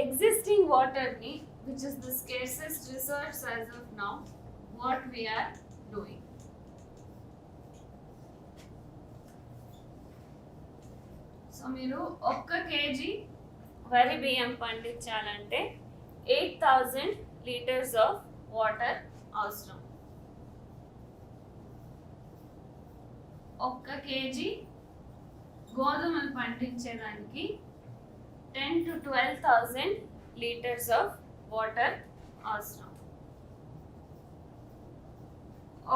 existing water ni, which is the scarcest resource as of now, what we are doing. So మీరు 1 kg వరి బియ్యం పండించాలంటే 8000 litres of water అవసరం. 1 kg గోధుమలు పండించేదానికి 10 to 12,000 లీటర్స్ ఆఫ్ వాటర్ అవసరం.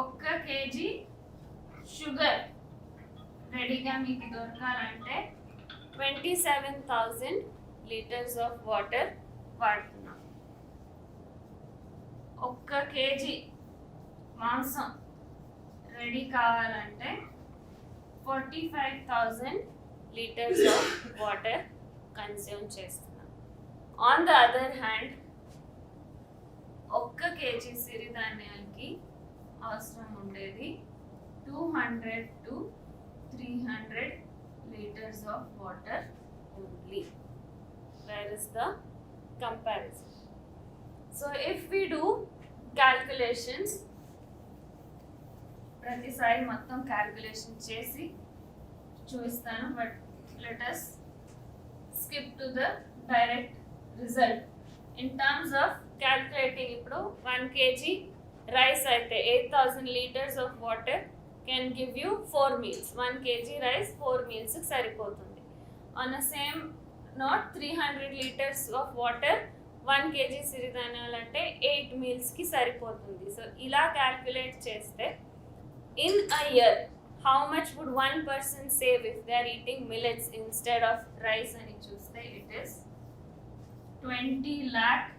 1 kg sugar రెడీగా మీకు దొరకాలంటే 27,000 లీటర్స్ ఆఫ్ వాటర్ వాడుతున్నాం. 1 kg మాంసం రెడీ కావాలంటే 45,000 లీటర్స్ ఆఫ్ వాటర్ కన్స్యూమ్ చేస్తున్నాం. On the other hand 1 kg సిరిధాన్యాలకి అవసరం ఉండేది 200 to 300 liters of water only. Where is the comparison? So if we do calculations, ప్రతిసారి మొత్తం క్యాల్కులేషన్ చేసి చూపిస్తాను, but let us skip to the direct result. In terms of calculating, ఇప్పుడు 1 kg rice అయితే 8,000 liters of water can give you 4 meals. 1 kg rice 4 meals సరిపోతుంది. On the same note, 300 liters of water 1 kg సిరిధాన్యాలు అంటే 8 meals కి సరిపోతుంది. So ఇలా calculate చేస్తే in a year how much would one person save if they are eating millets instead of rice అని చూస్తే it is 20 lakh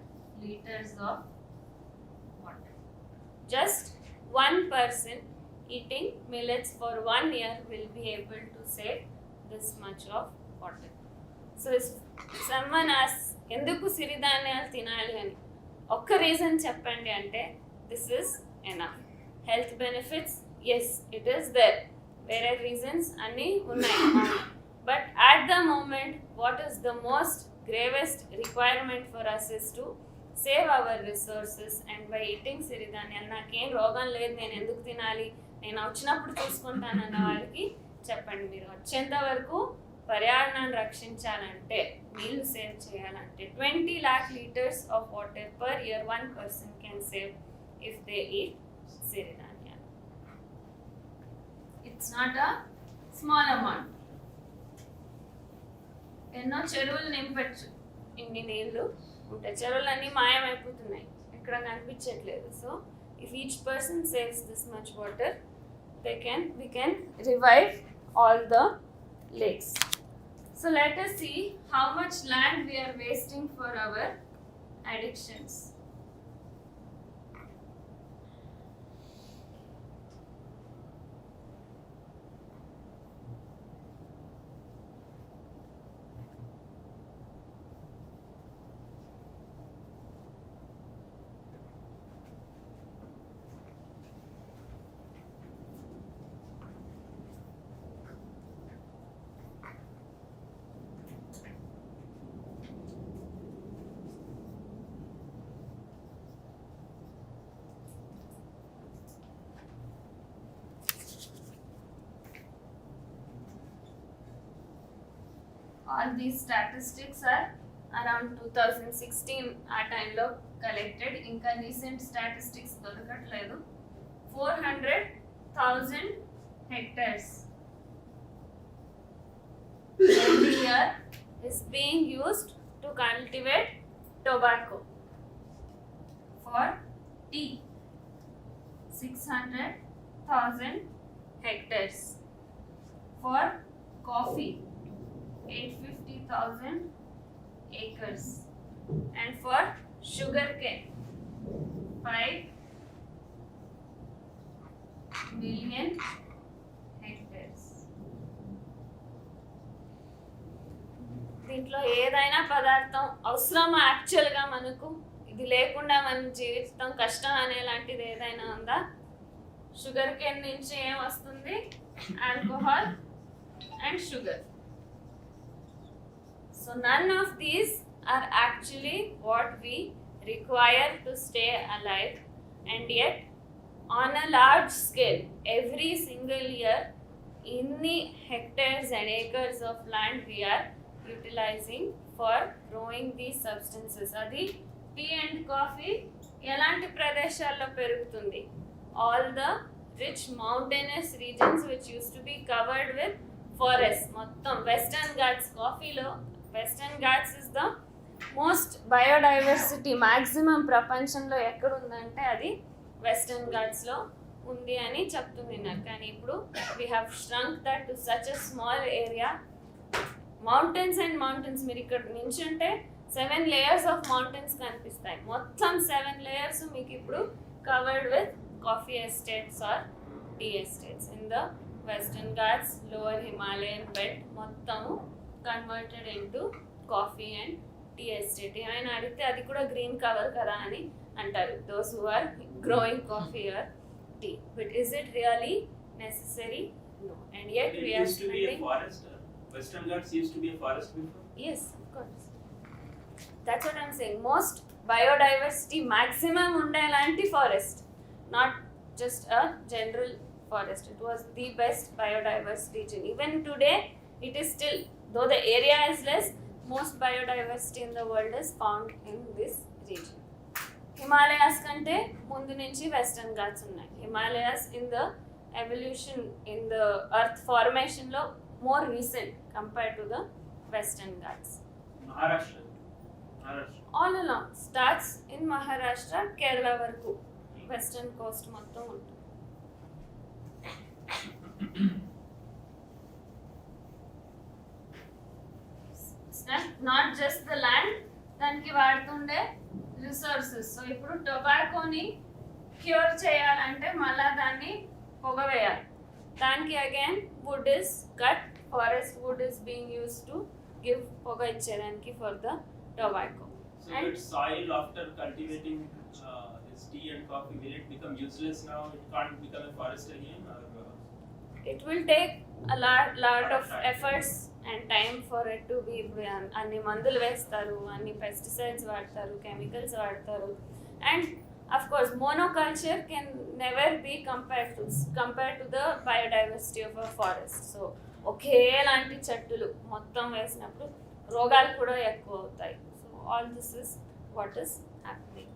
liters of water. Just one person eating millets for 1 year will be able to save this much of water. So if someone asks ఎందుకు సిరిధాన్యాలు తినాలి అని ఒక్క reason చెప్పండి అంటే this is enough. Health benefits, yes, it is there. వేరే reasons అన్నీ ఉన్నాయి, but at the moment what is the most gravest requirement for us is to save our resources. And by eating సిరిధాన్యాలు నాకేం రోగం లేదు, నేను ఎందుకు తినాలి, నేను వచ్చినప్పుడు చూసుకుంటానన్న వాళ్ళకి చెప్పండి. మీరు వచ్చేంత వరకు పర్యావరణాన్ని రక్షించాలంటే, నీళ్ళు సేవ్ చేయాలంటే 20 lakh liters of water per year one person can save if they eat సిరిధాన్యాలు. It's not a small amount. ఎన్నో చెరువులు నింపచ్చు, ఇన్ని నీళ్ళు ఉంటాయి, చెరువులన్నీ మాయమైపోతున్నాయి, ఎక్కడ కనిపించట్లేదు. So if each person saves this much water, we can revive all the lakes. So let us see how much land we are wasting for our addictions. All these statistics are around 2016 ఆ టైంలో collected. ఇంకా recent statistics దొరకట్లేదు. 400,000 hectares every year is being used to cultivate tobacco. For tea, 600,000 hectares. For coffee, 850,000 acres. And for sugarcane, 5 million hectares. దీంట్లో ఏదైనా పదార్థం అవసరం యాక్చువల్గా మనకు, ఇది లేకుండా మన జీవితం కష్టం అనేలాంటిది ఏదైనా ఉందా? షుగర్ కేన్ నుంచి ఏం వస్తుంది? Alcohol and sugar. So none of these are actually what we require to stay alive, and yet on a large scale every single year inni hectares and acres of land we are utilizing for growing these substances. Adi tea and coffee ఎలాంటి ప్రదేశాల్లో పెరుగుతుంది? All the rich mountainous regions which uses to be covered with forest. మొత్తం Western Ghats, కాఫీలో Western Ghats is the most biodiversity maximum ప్రపంచంలో ఎక్కడ ఉందంటే అది western ఘాట్స్లో ఉంది అని చెప్తుంది నాకు. కానీ ఇప్పుడు we have ష్రంక్ that to such a small area. Mountains and mountains, మీరు ఇక్కడ నించుంటే 7 layers ఆఫ్ మౌంటైన్స్ కనిపిస్తాయి. మొత్తం 7 layers మీకు ఇప్పుడు covered with coffee estates or tea estates in the Western Ghats, lower Himalayan belt మొత్తము converted into coffee and tea estate. ఏమైనా అడిగితే అది కూడా గ్రీన్ కవర్ కదా అని అంటారు those who are growing coffee or tea. But is it really necessary? No. And yet we are spending... Western Ghats used to be a forest before? Yes, of course. That's what I'm saying. Most biodiversity maximum undalanti forest, not just a general forest. It was the best biodiverse region. Even today, it is still, though the area is less, most biodiversity in the world is found in this region. Himalayas kante mundu nunchi Western Ghats unnai. Himalayas in the evolution, in the earth formation lo more recent compared to the Western Ghats. Maharashtra. All along starts in Maharashtra, Kerala varaku western coast మొత్తం ఉంటుంది. Not just the land, దానికి వాడుతుండే resources. So ఇప్పుడు టొబాకోని cure చేయాలంటే మళ్ళా దాన్ని పొగ వేయాలి. దానికి again wood is cut, forest wood is being use to give పొగ ఇచ్చేదానికి for the tobacco. So that soil after cultivating this tea and coffee, will it become useless now? It can't become a forest again, or it will take a lot of efforts and time for it to be. Anni mandulu vestaru, anni pesticides vaadtaru, chemicals vaadtaru, and of course monoculture can never be compared to the biodiversity of a forest. So ఒకేలాంటి చెట్టులు మొత్తం వేసినప్పుడు రోగాలు కూడా ఎక్కువ అవుతాయి. So all this is what is happening.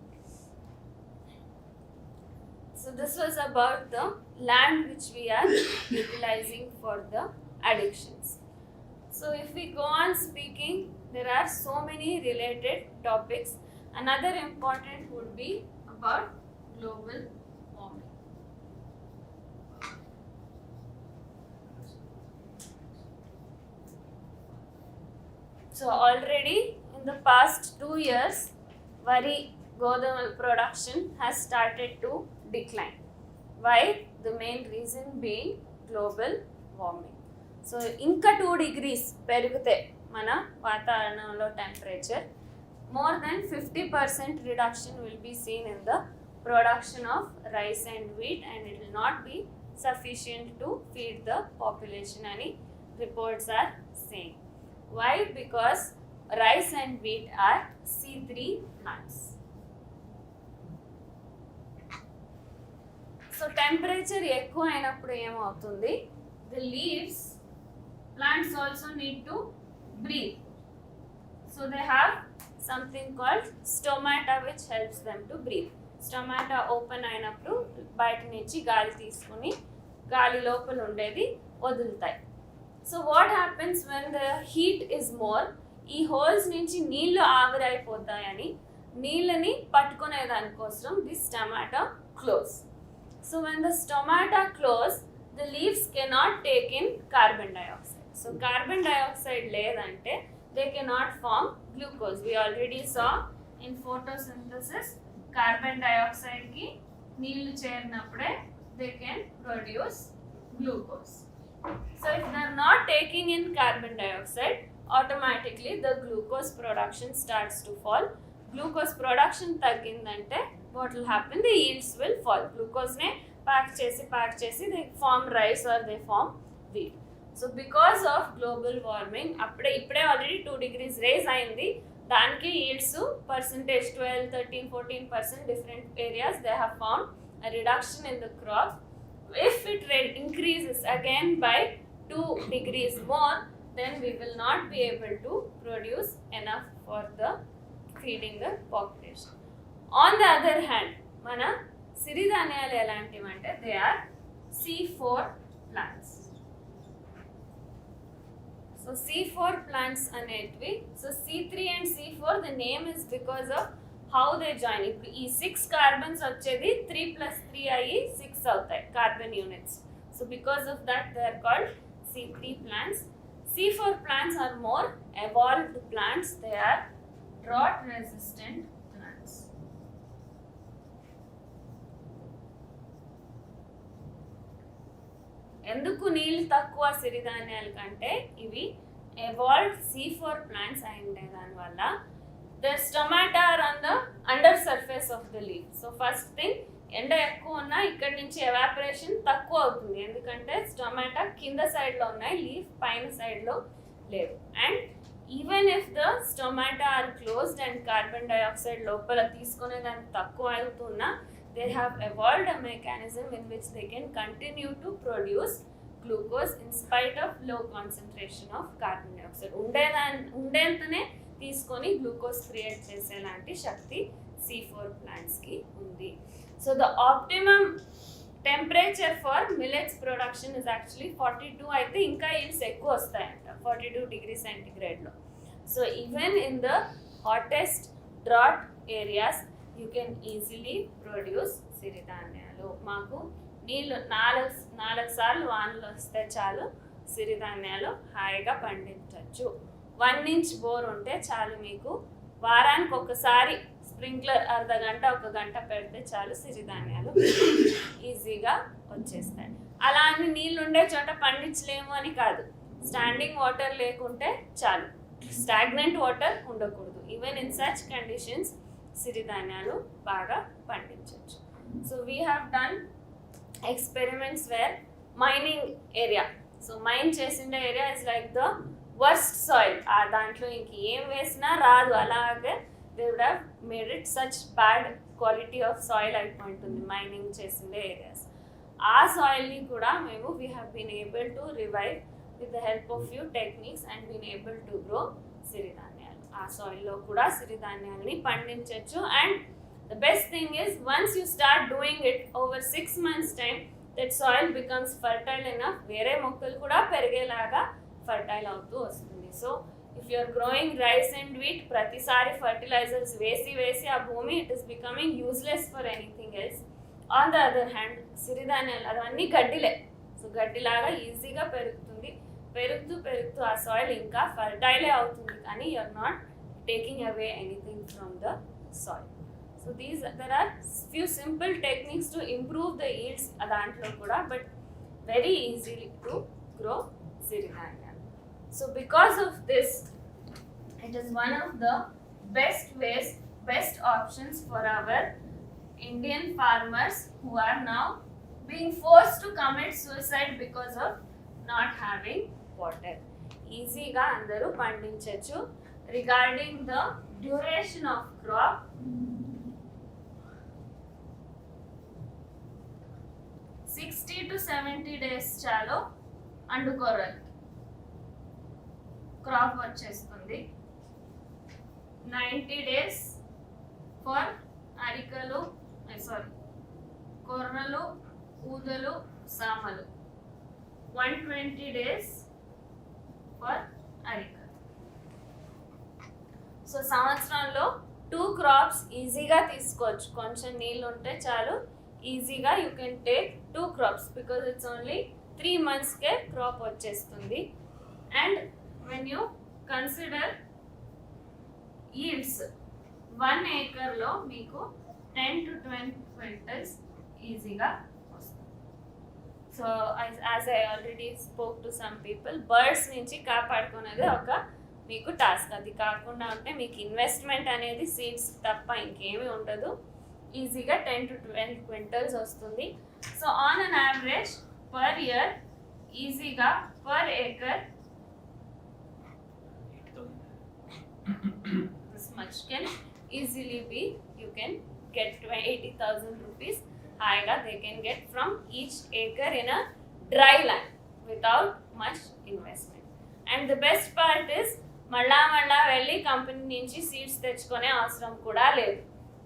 So this was about the land which we are utilizing for the addictions. So if we go on speaking, there are so many related topics. Another important would be about global warming. So already in the past 2 years, vari godama production has started to decline. Why? The main reason being global warming. So inka 2 degrees perigute mana vatavaranamlo temperature, more than 50% reduction will be seen in the production of rice and wheat, and it will not be sufficient to feed the population, ani reports are saying. Why? Because rice and wheat are C3 plants. So temperature ఎక్కువ అయినప్పుడు ఏమవుతుంది? The leaves, plants also need to breathe. So they have something called stomata which helps them to breathe. Stomata open అయినప్పుడు బయట నుంచి గాలి తీసుకుని గాలి లోపల ఉండేది వదులుతాయి. So what happens when the heat is more? ఈ హోల్స్ నుంచి నీళ్లు ఆవిరైపోతాయని నీళ్ళని పట్టుకునే దానికోసం the stomata close. So when the stomata close, the leaves cannot take in carbon dioxide. So carbon dioxide ledante they cannot form glucose. We already saw in photosynthesis carbon dioxide ki neelu chernappude they can produce glucose. So if they are not taking in carbon dioxide, automatically the glucose production starts to fall. Glucose production taggindante what will happen? The yields will fall. Glucose ne pack chesi they form rice or they form wheat. So because of global warming, ippude already 2 degrees raise ayindi, దానికి yields percentage 12, 13, 14% different areas they have found a reduction in the crop. If it increases again by 2 degrees more, then we will not be able to produce enough for the feeding the population. On the other hand, మన సిరిధాన్యాలు ఎలాంటివంటే they are C4 plants. So C4 plants అనేటివి, so C3 and C4 the name is because of how they join. ఇప్పుడు ఈ 6 carbons వచ్చేది 3+3 అయ్యి 6 అవుతాయి carbon units. So because of that they are called C3 plants. C4 plants are more evolved plants. They are drought resistant plants. ఎందుకు నీళ్ళు తక్కువ సిరిధాన్యాల కంటే ఇవి ఎవాల్వ్డ్ C4 ప్లాంట్స్ అయి ఉండే దానివల్ల the stomata are on the under surface of the leaf. So first thing ఎండ ఎక్కువ ఉన్నా ఇక్కడ నుంచి ఎవాపరేషన్ తక్కువ అవుతుంది, ఎందుకంటే స్టొమాటా కింద సైడ్లో ఉన్నాయి, లీఫ్ పైన సైడ్లో లేదు. And even if the stomata are closed and carbon dioxide లోపల తీసుకునే దానికి తక్కువ అవుతున్నా they have evolved a mechanism in which they can continue to produce glucose in spite of low concentration of carbon dioxide. ఉండేంతనే తీసుకొని glucose create చేసేలాంటి శక్తి C4 plants కి ఉంది. So the optimum temperature for millets production is actually 42. అయితే ఇంకా yields ఎక్కువ వస్తాయంట 42 డిగ్రీ సెంటిగ్రేడ్లో. So even in the hottest drought areas you can easily produce సిరిధాన్యాలు. మాకు నీళ్ళు 4 సార్లు వానలు వస్తే చాలు సిరిధాన్యాలు హాయిగా పండించవచ్చు. 1 ఇంచ్ బోర్ ఉంటే చాలు, మీకు వారానికి ఒకసారి స్ప్రింక్లర్ అర్ధగంట 1 గంట పెడితే చాలు సిరిధాన్యాలు ఈజీగా వచ్చేస్తాయి. అలా అని నీళ్ళు ఉండే చోట పండించలేము అని కాదు, స్టాండింగ్ వాటర్ లేకుంటే చాలు, స్టాగ్నెంట్ వాటర్ ఉండకూడదు. ఈవెన్ ఇన్ సచ్ కండిషన్స్ సిరిధాన్యాలు బాగా పండించవచ్చు. So we have done experiments where mining area, so mine చేసిండే area is like the worst soil. దాంట్లో ఇంక ఏం వేసినా రాదు, అలాగే they would have made it such bad quality of soil అయిపోయింటుంది మైనింగ్ చేసిండే ఏరియాస్. ఆ సాయిల్ని కూడా మేము we have been able to revive with the help of few techniques and been able to grow సిరిధాన్యాలు. ఆ సాయిల్లో కూడా సిరిధాన్యాలని పండించవచ్చు. And the best thing is once you start doing it over 6 months time that soil becomes fertile enough, వేరే మొక్కలు కూడా పెరిగేలాగా ఫర్టైల్ అవుతూ వస్తుంది. So if you're growing rice and wheat, ప్రతిసారి ఫర్టిలైజర్స్ వేసి ఆ భూమి it is becoming useless for anything else. On the other hand సిరిధాన్యాలు అవన్నీ గడ్డిలే, సో గడ్డిలాగా ఈజీగా పెరుగుతుంది. పెరుగుతూ ఆ సాయిల్ ఇంకా ఫర్టైలే అవుతుంది, కానీ you're not taking away anything from the soil. So there are few simple techniques to improve the yields దాంట్లో కూడా, but very easily to grow సిరిధాన్యాలు. So because of this it is one of the best options for our Indian farmers who are now being forced to commit suicide because of not having water. ఈజీగా అందరూ పండించవచ్చు. Regarding the duration of crop, 60 to 70 days చాలు అండుకోరలు crop వచ్చేస్తుంది. 90 days for అరికలు, కొర్రలు, ఊదలు, సామలు. 120 days for అరికలు. సో సంవత్సరంలో 2 crops ఈజీగా తీసుకోవచ్చు, కొంచెం నీళ్ళు ఉంటే చాలు ఈజీగా you can take 2 crops because it's only 3 monthsకే క్రాప్ వచ్చేస్తుంది. And when you consider yields, 1 acreలో మీకు 10 to 20 quintals ఈజీగా వస్తుంది. So as I already spoke to some people, birds నుంచి కాపాడుకునేది ఒక మీకు టాస్క్. అది కాకుండా ఉంటే మీకు ఇన్వెస్ట్మెంట్ అనేది సీడ్స్ తప్ప ఇంకేమీ ఉండదు. ఈజీగా 10 to 12 quintals వస్తుంది. So on an average per year ఈజీగా per acre much can easily be, you can get 80,000 rupees higher they can get from each acre in a dry land without much investment. And the best part is మళ్ళా వెళ్ళి company నుంచి seeds తెచ్చుకునే అవసరం కూడా లేదు.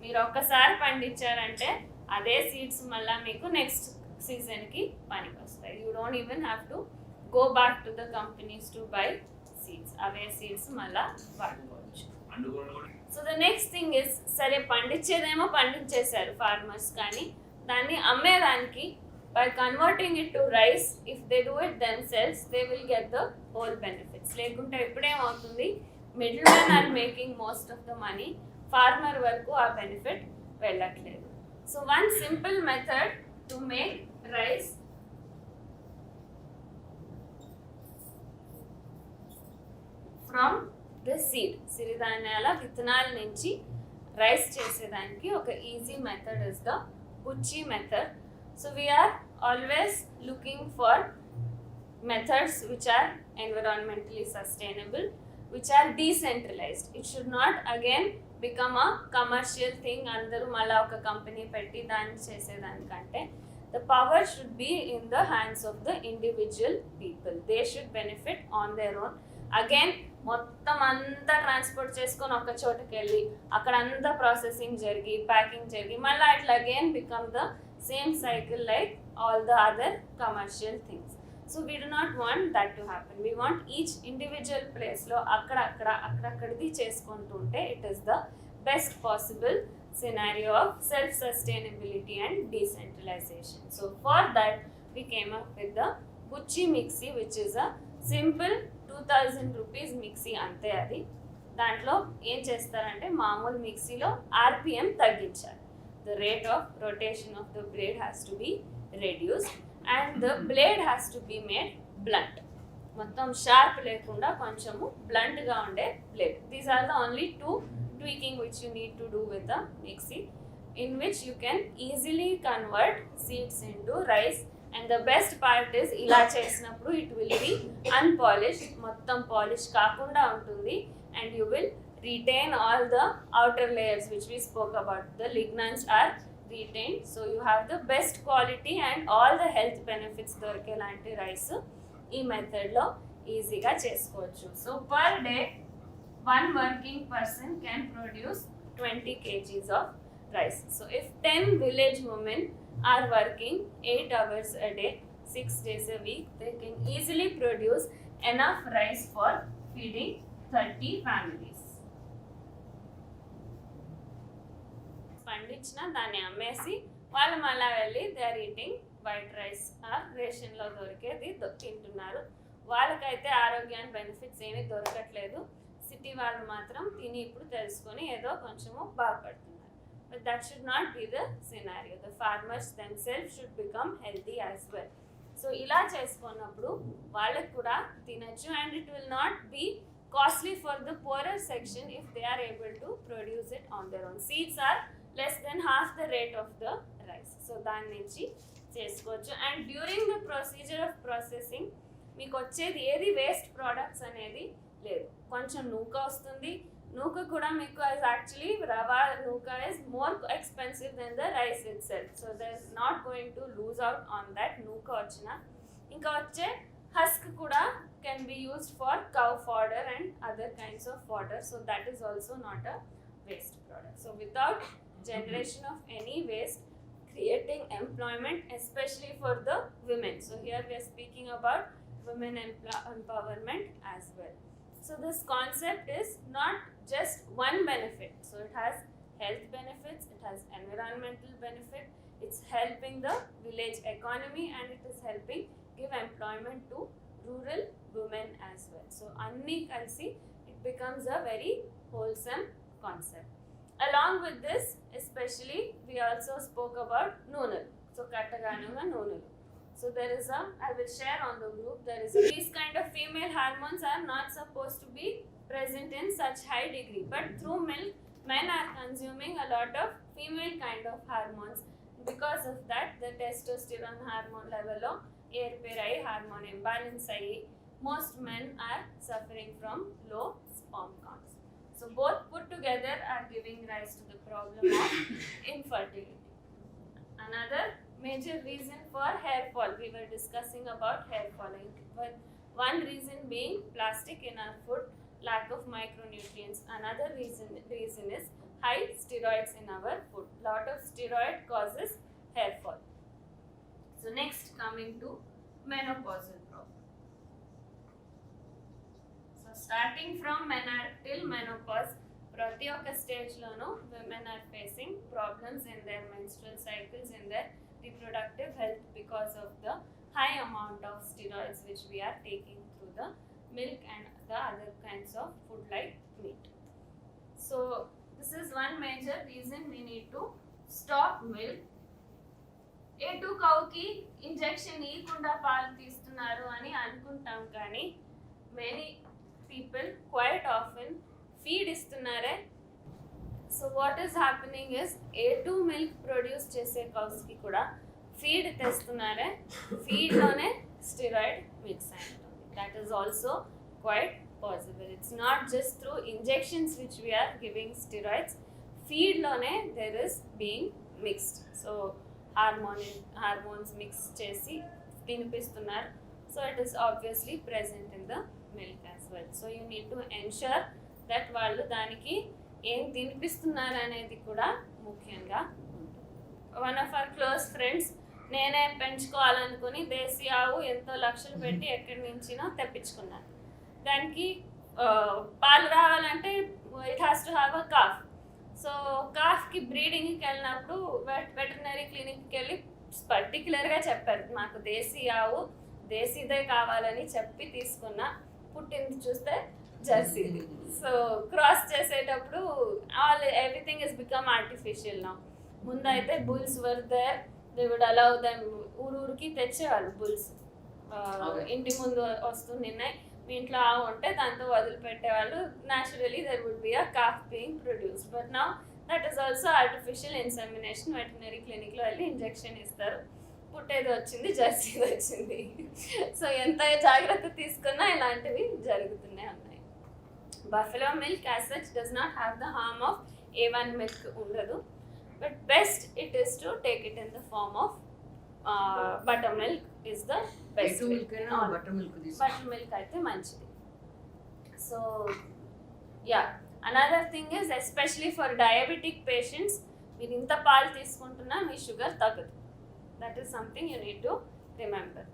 మీరు ఒక్కసారి పండించారంటే అదే సీడ్స్ మళ్ళీ మీకు నెక్స్ట్ సీజన్కి పనికి వస్తాయి. You don't even have to go back to the companies to buy seeds. Away seeds మళ్ళీ వాడుకోవచ్చు. So the next thing is, సరే పండించేదేమో పండించేశారు ఫార్మర్స్, కానీ దాన్ని అమ్మేదానికి by converting it to rice, if they do it themselves, they will get the whole benefits. లేకుంటే ఇప్పుడేమవుతుంది, middle man are making most of the money, farmer వరకు ఆ benefit వెళ్ళట్లేదు. So one simple method to make rice from the seed, సిరిధాన్యాల విత్తనాల నుంచి rice చేసేదానికి ఒక easy method is the Buchi method. So we are always looking for methods which are environmentally sustainable, which are decentralized. It should not again become a commercial thing. Andaru mala oka company petti danni chesedanikante the power should be in the hands of the individual people. They should benefit on their own. Again మొత్తం అంతా transport చేసుకొని ఒక చోటకి వెళ్ళి అక్కడ అంతా processing జరిగి packing జరిగి మళ్ళీ ఇట్లా again become the same cycle like all the other commercial things. So we do not want that to happen. We want each individual ప్లేస్లో అక్కడక్కడిది చేసుకుంటుంటే it is the best possible scenario of self-sustainability and decentralization. So for that we came up with the Bucci Mixie, which is a simple 2000 rupees mixie ante. అది దాంట్లో ఏం చేస్తారంటే మామూలు మిక్సీలో RPM తగ్గించాలి. The rate of rotation of the blade has to be reduced and the blade has to be made blunt. మొత్తం sharp లేకుండా కొంచెము బ్లంట్గా ఉండే blade. These are the only two tweaking which you need to do with the mixie, in which you can easily convert seeds into rice. And the best part is ila chesinappudu it will be unpolished, mottam polish kaakunda untundi, and you will retain all the outer layers which we spoke about. The lignans are retained, so you have the best quality and all the health benefits dorke lanti rice ee method lo easy ga chesukochu. So per day one working person can produce 20 kgs of rice. So if 10 village women are working 8 hours a day, 6 days a week, they can easily produce enough rice for feeding 30 families. పండించిన దాన్ని అమ్మేసి వాళ్ళు మళ్ళా వెళ్ళి they are eating white rice or రేషన్లో దొరికేది తింటున్నారు. వాళ్ళకైతే ఆరోగ్యానికి బెనిఫిట్స్ ఏమీ దొరకట్లేదు. సిటీ వాళ్ళు మాత్రం తిని ఇప్పుడు తెలుసుకొని ఏదో కొంచెము బాగుపడుతున్నారు. But that should not be the scenario. The farmers themselves should become healthy as well. So ఇలా చేసుకున్నప్పుడు వాళ్ళకి కూడా తినచ్చు, and it will not be costly for the poorer section if they are able to produce it on their own. Seeds are less than half the rate of the rice. So దాని నుంచి చేసుకోవచ్చు. And during the procedure of processing మీకు వచ్చేది ఏది waste products అనేది లేదు. కొంచెం నూక వస్తుంది. నూక కూడా మీకు యాక్చువల్లీ రవా నూక is more expensive than the rice itself. So there is not going to lose out on that నూక వచ్చిన. ఇంకా వచ్చే హస్క్ కూడా can be used for cow fodder and other kinds of fodder. So that is also not a waste product. So without generation of any waste, creating employment especially for the women. So here we are speaking about women empowerment as well. So this concept is not just one benefit. So it has health benefits, it has environmental benefit, it's helping the village economy, and it is helping give employment to rural women as well. So anni kalsi it becomes a very wholesome concept. Along with this, especially we also spoke about noonalu. So kattaganuga noonalu. So there is I will share on the group, there is these kind of female hormones are not supposed to be present in such high degree, but through milk men are consuming a lot of female kind of hormones. Because of that the testosterone hormone level lo airperayi hormone imbalance ayi most men are suffering from low sperm counts. So both put together are giving rise to the problem of infertility. Another major reason for hair fall, we were discussing about hair falling, but one reason being plastic in our food, lack of micronutrients. Another reason is high steroids in our food. Lot of steroid causes hair fall. So next, coming to menopausal problem. So starting from till menopause, ప్రతి ఒక్క స్టేజ్లోనూ women are facing problems in their menstrual cycles, in their reproductive health, because of the high amount of steroids which we are taking through the milk and the other kinds of food like meat. So this is one major reason we need to stop milk. A2 కౌకి injection ఇవ్వకుండా పాలు తీస్తున్నారు అని అనుకుంటాం, కానీ many people quite often feed ఇస్తున్నారే. So what is happening is A2 milk produce చేసే కౌస్కి కూడా ఫీడ్ తెస్తున్నారే, ఫీడ్లోనే స్టెరాయిడ్ మిక్స్ అయి ఉంటుంది. That is also quite possible. It's not just through injections which we are giving steroids. Feed lone there is being mixed. So hormones mix chesi tinipistunnaru. So it is obviously present in the milk as well. So you need to ensure that వాళ్ళు దానికి ఏం తినిపిస్తున్నారు అనేది కూడా ముఖ్యంగా ఉంటుంది. One of our close friends నేనే పెంచుకోవాలనుకుని దేశీ ఆవు ఎంతో లక్షలు పెట్టి ఎక్కడి నుంచినో తెప్పించుకున్నాను. దానికి పాలు రావాలంటే it has to have a calf. So కాఫ్కి బ్రీడింగ్కి వెళ్ళినప్పుడు వెటర్నరీ క్లినిక్కి వెళ్ళి పర్టికులర్గా చెప్పారు మాకు దేశీ ఆవు దేశీదే కావాలని చెప్పి తీసుకున్నా. పుట్టింది చూస్తే జెర్సీది. సో క్రాస్ చేసేటప్పుడు everything is become artificial now. ముందైతే bulls were there, they would allow them, ఊరికి తెచ్చేవాళ్ళు బుల్స్, ఇంటి ముందు వస్తున్నాయి, మీ ఇంట్లో ఆవు ఉంటే దాంతో వదిలిపెట్టేవాళ్ళు. Naturally there would be a calf being produced. But now that is also artificial insemination. Veterinary క్లినిక్లో వెళ్ళి ఇంజెక్షన్ ఇస్తారు, పుట్టేది వచ్చింది, జెర్సీది వచ్చింది. సో ఎంత జాగ్రత్త తీసుకున్నా ఇలాంటివి జరుగుతూనే ఉన్నాయి. Buffalo milk as such does not have the harm of A1 milk ఉండదు. But best it is to take it in the form of buttermilk is the best. Buttermilk అయితే మంచిది. So yeah, another thing is especially for diabetic patients, మీరు ఇంత పాలు తీసుకుంటున్నా మీ sugar తగ్గదు. That is something you need to remember.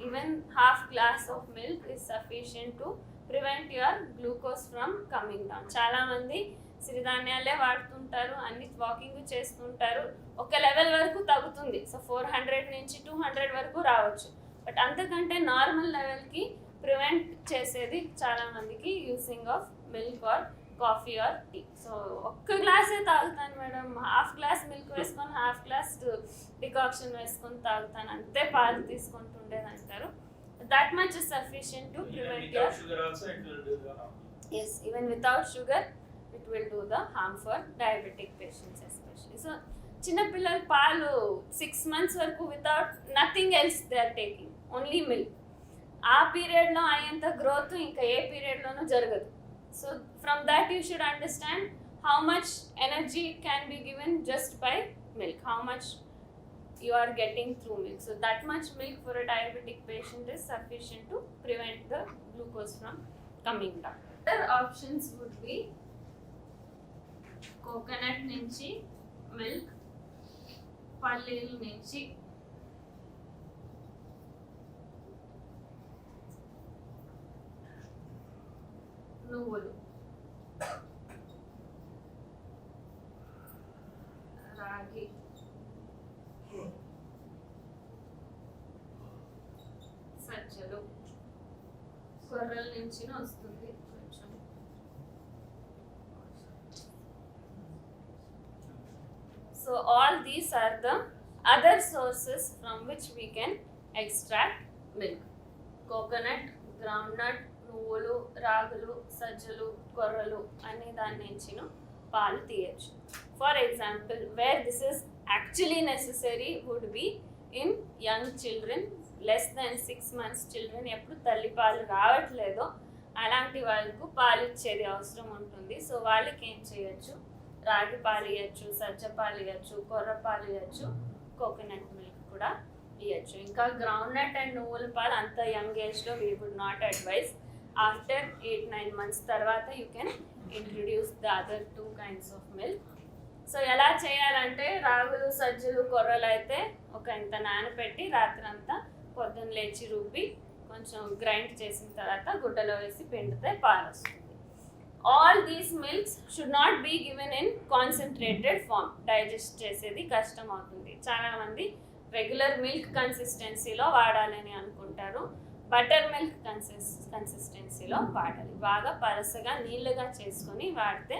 Even half glass of milk is sufficient to prevent your glucose from coming down. చాలామంది సిరిధాన్యాలే వాడుతుంటారు, అన్ని walking చేస్తుంటారు, ఒక లెవెల్ వరకు తగ్గుతుంది. సో 400 నుంచి 200 వరకు రావచ్చు. బట్ అంతకంటే నార్మల్ లెవెల్కి ప్రివెంట్ చేసేది చాలామందికి using of milk or coffee or tea. So ఒక్క గ్లాసే తాగుతాను మేడం, హాఫ్ గ్లాస్ మిల్క్ వేసుకొని హాఫ్ గ్లాస్ డికాక్షన్ వేసుకొని తాగుతాను, అంతే పాలు తీసుకుంటుండేది అంటారు. That much is sufficient to prevent your sugar also it will do the harm. Yes, even without sugar it will do the harm for diabetic patients especially. So చిన్న పిల్లల పాలు 6 months వరకు without nothing else they are taking, only milk. ఆ పీరియడ్లో అయ్యేంత growth ఇంకా ఏ పీరియడ్లోనూ జరగదు. So from that you should understand how much energy can be given just by milk, how much you are getting through milk. So that much milk for a diabetic patient is sufficient to prevent the glucose from coming down. Other options would be coconut nunchi milk, పల్లీల నుంచి నువ్వులు, రాగి, సజ్జలు, కొర్రల నుంచి వస్తుంది కొంచెం. So all these are the other sources from which we can extract milk. Coconut, groundnut, నువ్వులు, రాగులు, సజ్జలు, కొర్రలు అనే దాని నుంచి పాలు తీయచ్చు. For example, where this is actually necessary would be in young children, less than 6 months children, ఎప్పుడు తల్లి పాలు రావట్లేదో అలాంటి వాళ్ళకు పాలు ఇచ్చేది అవసరం ఉంటుంది. సో వాళ్ళకి ఏం చేయొచ్చు, రాగి పాలు ఇవ్వచ్చు, సజ్జ పాలు ఇవ్వచ్చు, కొర్ర పాలు ఇవ్వచ్చు, కోకోనట్ మిల్క్ కూడా ఇవ్వచ్చు. ఇంకా గ్రౌండ్ నట్ అండ్ నువ్వుల పాలు అంత యంగ్ ఏజ్లో we would not advise. After 8-9 months తర్వాత you can introduce the other 2 kinds of milk. So ఎలా చేయాలంటే రాగులు, సజ్జలు, కొర్రలు అయితే ఒక ఇంత నానబెట్టి రాత్రంతా పొద్దున్న లేచి రుబ్బి కొంచెం గ్రైండ్ చేసిన తర్వాత గుడ్డలో వేసి పిండితే పాలు వస్తుంది. All these milks should not be given in concentrated form. Digest చేసేది కష్టం అవుతుంది. చాలామంది రెగ్యులర్ మిల్క్ కన్సిస్టెన్సీలో వాడాలని అనుకుంటారు. బటర్ మిల్క్ కన్సిస్టెన్సీలో వాడాలి. బాగా పలసగా నీళ్ళగా చేసుకొని వాడితే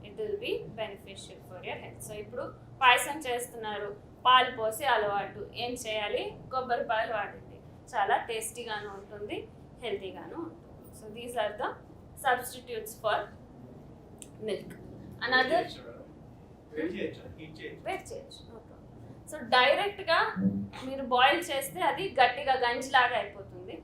it will be beneficial for your health. So ఇప్పుడు పాయసం చేస్తున్నారు, పాలు పోసి అలవాటు, ఏం చేయాలి, కొబ్బరి పాలు వాడండి. చాలా టేస్టీగాను ఉంటుంది, హెల్తీగాను ఉంటుంది. So these are the substitutes for milk. Another weight చేయొచ్చు. సో డైరెక్ట్గా మీరు బాయిల్ చేస్తే అది గట్టిగా గంజిలాగా అయిపోతుంది.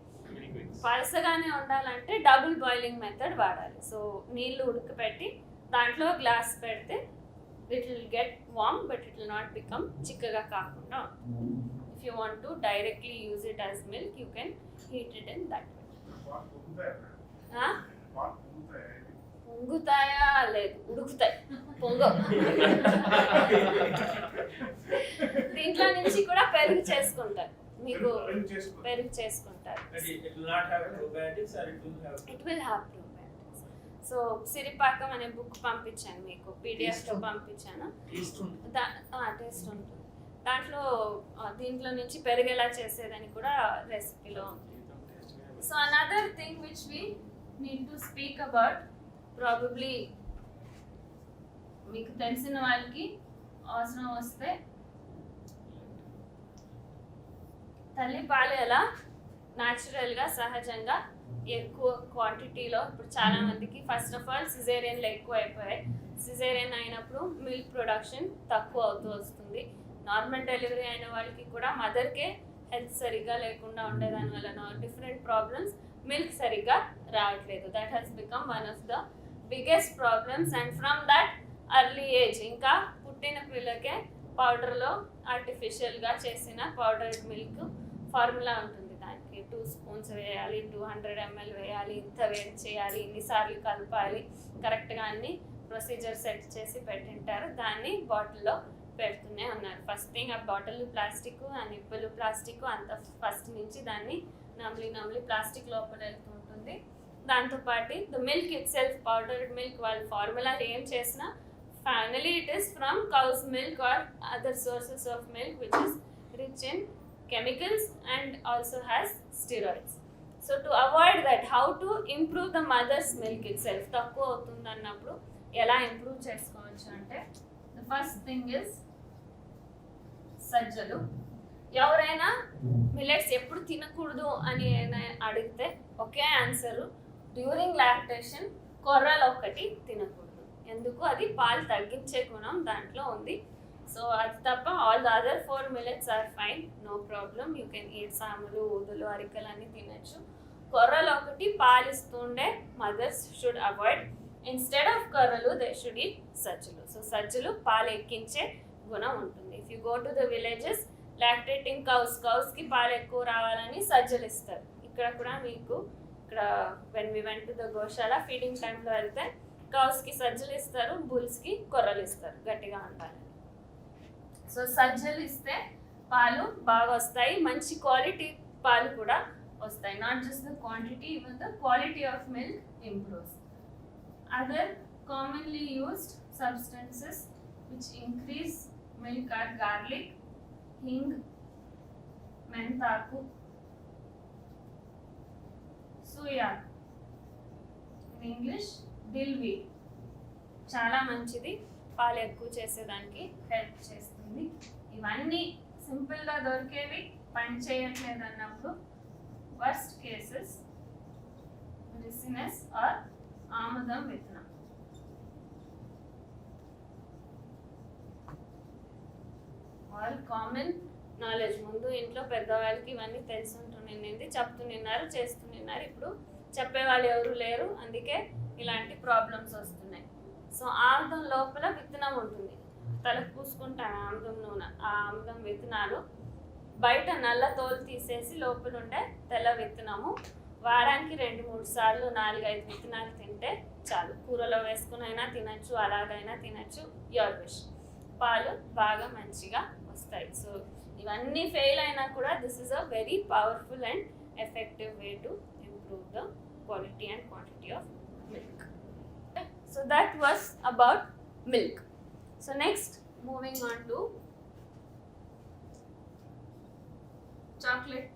పలసగానే ఉండాలంటే డబుల్ బాయిలింగ్ మెథడ్ వాడాలి. సో నీళ్ళు ఉడకపెట్టి దాంట్లో గ్లాస్ పెడితే it will get warm but it will not become చిక్కగా కాకుండా. ఇఫ్ యూ వాంట్ టు డైరెక్ట్లీ use it as milk you can heat it in that way. పొంగుతాయా? లేదు, ఉడుకుతాయి, పొంగవు. దీంట్లో నుంచి కూడా పెరుగు చేసుకుంటారు. మీకు పెరుగు చేసుకుంటారు. It will have probiotics. So Siripakam అనే బుక్ పంపించాను మీకు, పీడిఎఫ్లో పంపించాను. టేస్ట్ ఉంటుంది దాంట్లో. దీంట్లో నుంచి పెరుగు ఎలా చేసేదని కూడా రెసిపీలో ఉంది. So another thing which we need to speak about, probably మీకు తెలిసిన వాళ్ళకి అవసరం వస్తే, తల్లి పాలు ఎలా న్యాచురల్గా సహజంగా ఎక్కువ క్వాంటిటీలో, ఇప్పుడు చాలా మందికి ఫస్ట్ ఆఫ్ ఆల్ సిజేరియన్లు ఎక్కువ అయిపోయాయి. సిజేరియన్ అయినప్పుడు మిల్క్ ప్రొడక్షన్ తక్కువ అవుతూ వస్తుంది. నార్మల్ డెలివరీ అయిన వాళ్ళకి కూడా మదర్కే హెల్త్ సరిగ్గా లేకుండా ఉండేదాని వలన డిఫరెంట్ ప్రాబ్లమ్స్, మిల్క్ సరిగ్గా రావట్లేదు. That has become one of the biggest problems. And from that early age, ఇంకా పుట్టిన పిల్లకే పౌడర్లో ఆర్టిఫిషియల్గా చేసిన పౌడర్డ్ మిల్క్ ఫార్ములా ఉంటుంది. దానికి 2 spoons వేయాలి, 200 ml వేయాలి, ఇంత వేడి చేయాలి, ఇన్నిసార్లు కలపాలి, కరెక్ట్గా అన్ని ప్రొసీజర్ సెట్ చేసి పెట్టింటారు. దాన్ని బాటిల్లో పెడుతూనే ఉన్నారు. ఫస్ట్ థింగ్ ఆ బాటిల్ ప్లాస్టిక్, ఆ నిప్పులు ప్లాస్టిక్, అంత ఫస్ట్ నుంచి దాన్ని నమిలి ప్లాస్టిక్ లోపల వెళ్తూ ఉంటుంది. దాంతోపాటు the milk it self, powdered milk వాళ్ళ ఫార్ములా ఏం చేసినా finally it is from cows milk are other sources of milk which is rich in chemicals and also has steroids. So to avoid that, how to improve the mother's milk itself? తక్కువ అవుతుంది అన్నప్పుడు ఎలా improve చేసుకోవచ్చు అంటే, the first thing is సజ్జలు. ఎవరైనా millets ఎప్పుడు తినకూడదు అని అడిగితే ఒకే ఆన్సరు, డ్యూరింగ్ లాక్టేషన్ కొర్రలు ఒకటి తినకూడదు. ఎందుకు? అది పాలు తగ్గించే గుణం దాంట్లో ఉంది. సో అది తప్ప all the other 4 millets are fine, no problem. You can eat సాములు, ఊదులు, అరికలు అన్నీ తినచ్చు. కొర్రలు ఒకటి పాలిస్తుండే mothers should avoid. Instead of కొర్రలు దే షుడ్ ఈట్ సజ్జలు. సో సజ్జలు పాలు ఎక్కించే గుణం ఉంటుంది. If you go to the villages, lactating కౌస్కి పాలు ఎక్కువ రావాలని సజ్జలు ఇస్తారు. ఇక్కడ కూడా మీకు ఇక్కడ when we went to the goshala feeding టైంలో వెళ్తే కౌస్కి సజ్జలు ఇస్తారు, బుల్స్కి కొర్రలు ఇస్తారు గట్టిగా ఉండాలని. సో సజ్జలు ఇస్తే పాలు బాగా వస్తాయి, మంచి క్వాలిటీ పాలు కూడా వస్తాయి. Not just the quantity, even the quality of milk improves. Other commonly used substances which increase milk are garlic, hinge, మెంతాకు, సోయా, ఇన్ ఇంగ్లీష్ దిల్వీడ్. చాలా మంచిది, పాలు ఎక్కువ చేసేదానికి హెల్ప్ చేస్తుంది. ఇవన్నీ సింపుల్గా దొరికేవి, పని చేయట్లేదు అన్నప్పుడు వర్స్ట్ కేసెస్ రిసినస్ ఆర్ ఆముదం విత్తనం. All common knowledge. ముందు ఇంట్లో పెద్దవాళ్ళకి ఇవన్నీ తెలుసుంటున్నది, చెప్తున్నారు, చేస్తున్నారు. ఇప్పుడు చెప్పేవాళ్ళు ఎవరు లేరు, అందుకే ఇలాంటి ప్రాబ్లమ్స్ వస్తున్నాయి. సో ఆముదం లోపల విత్తనం ఉంటుంది, తలకు పూసుకుంటాం ఆముదం నూనె. ఆ ఆముదం విత్తనాలు బయట నల్ల తోలు తీసేసి లోపల ఉండే తెల్ల విత్తనము వారానికి 2-3 సార్లు 4-5 విత్తనాలు తింటే చాలు. కూరలో వేసుకుని అయినా తినచ్చు, అలాగైనా తినచ్చు, యువర్ విష్. పాలు బాగా మంచిగా వస్తాయి. సో ఇవన్నీ ఫెయిల్ అయినా కూడా this is a very powerful and effective way to improve the quality and quantity of milk. Okay? So that was about milk. So next, moving on to chocolate.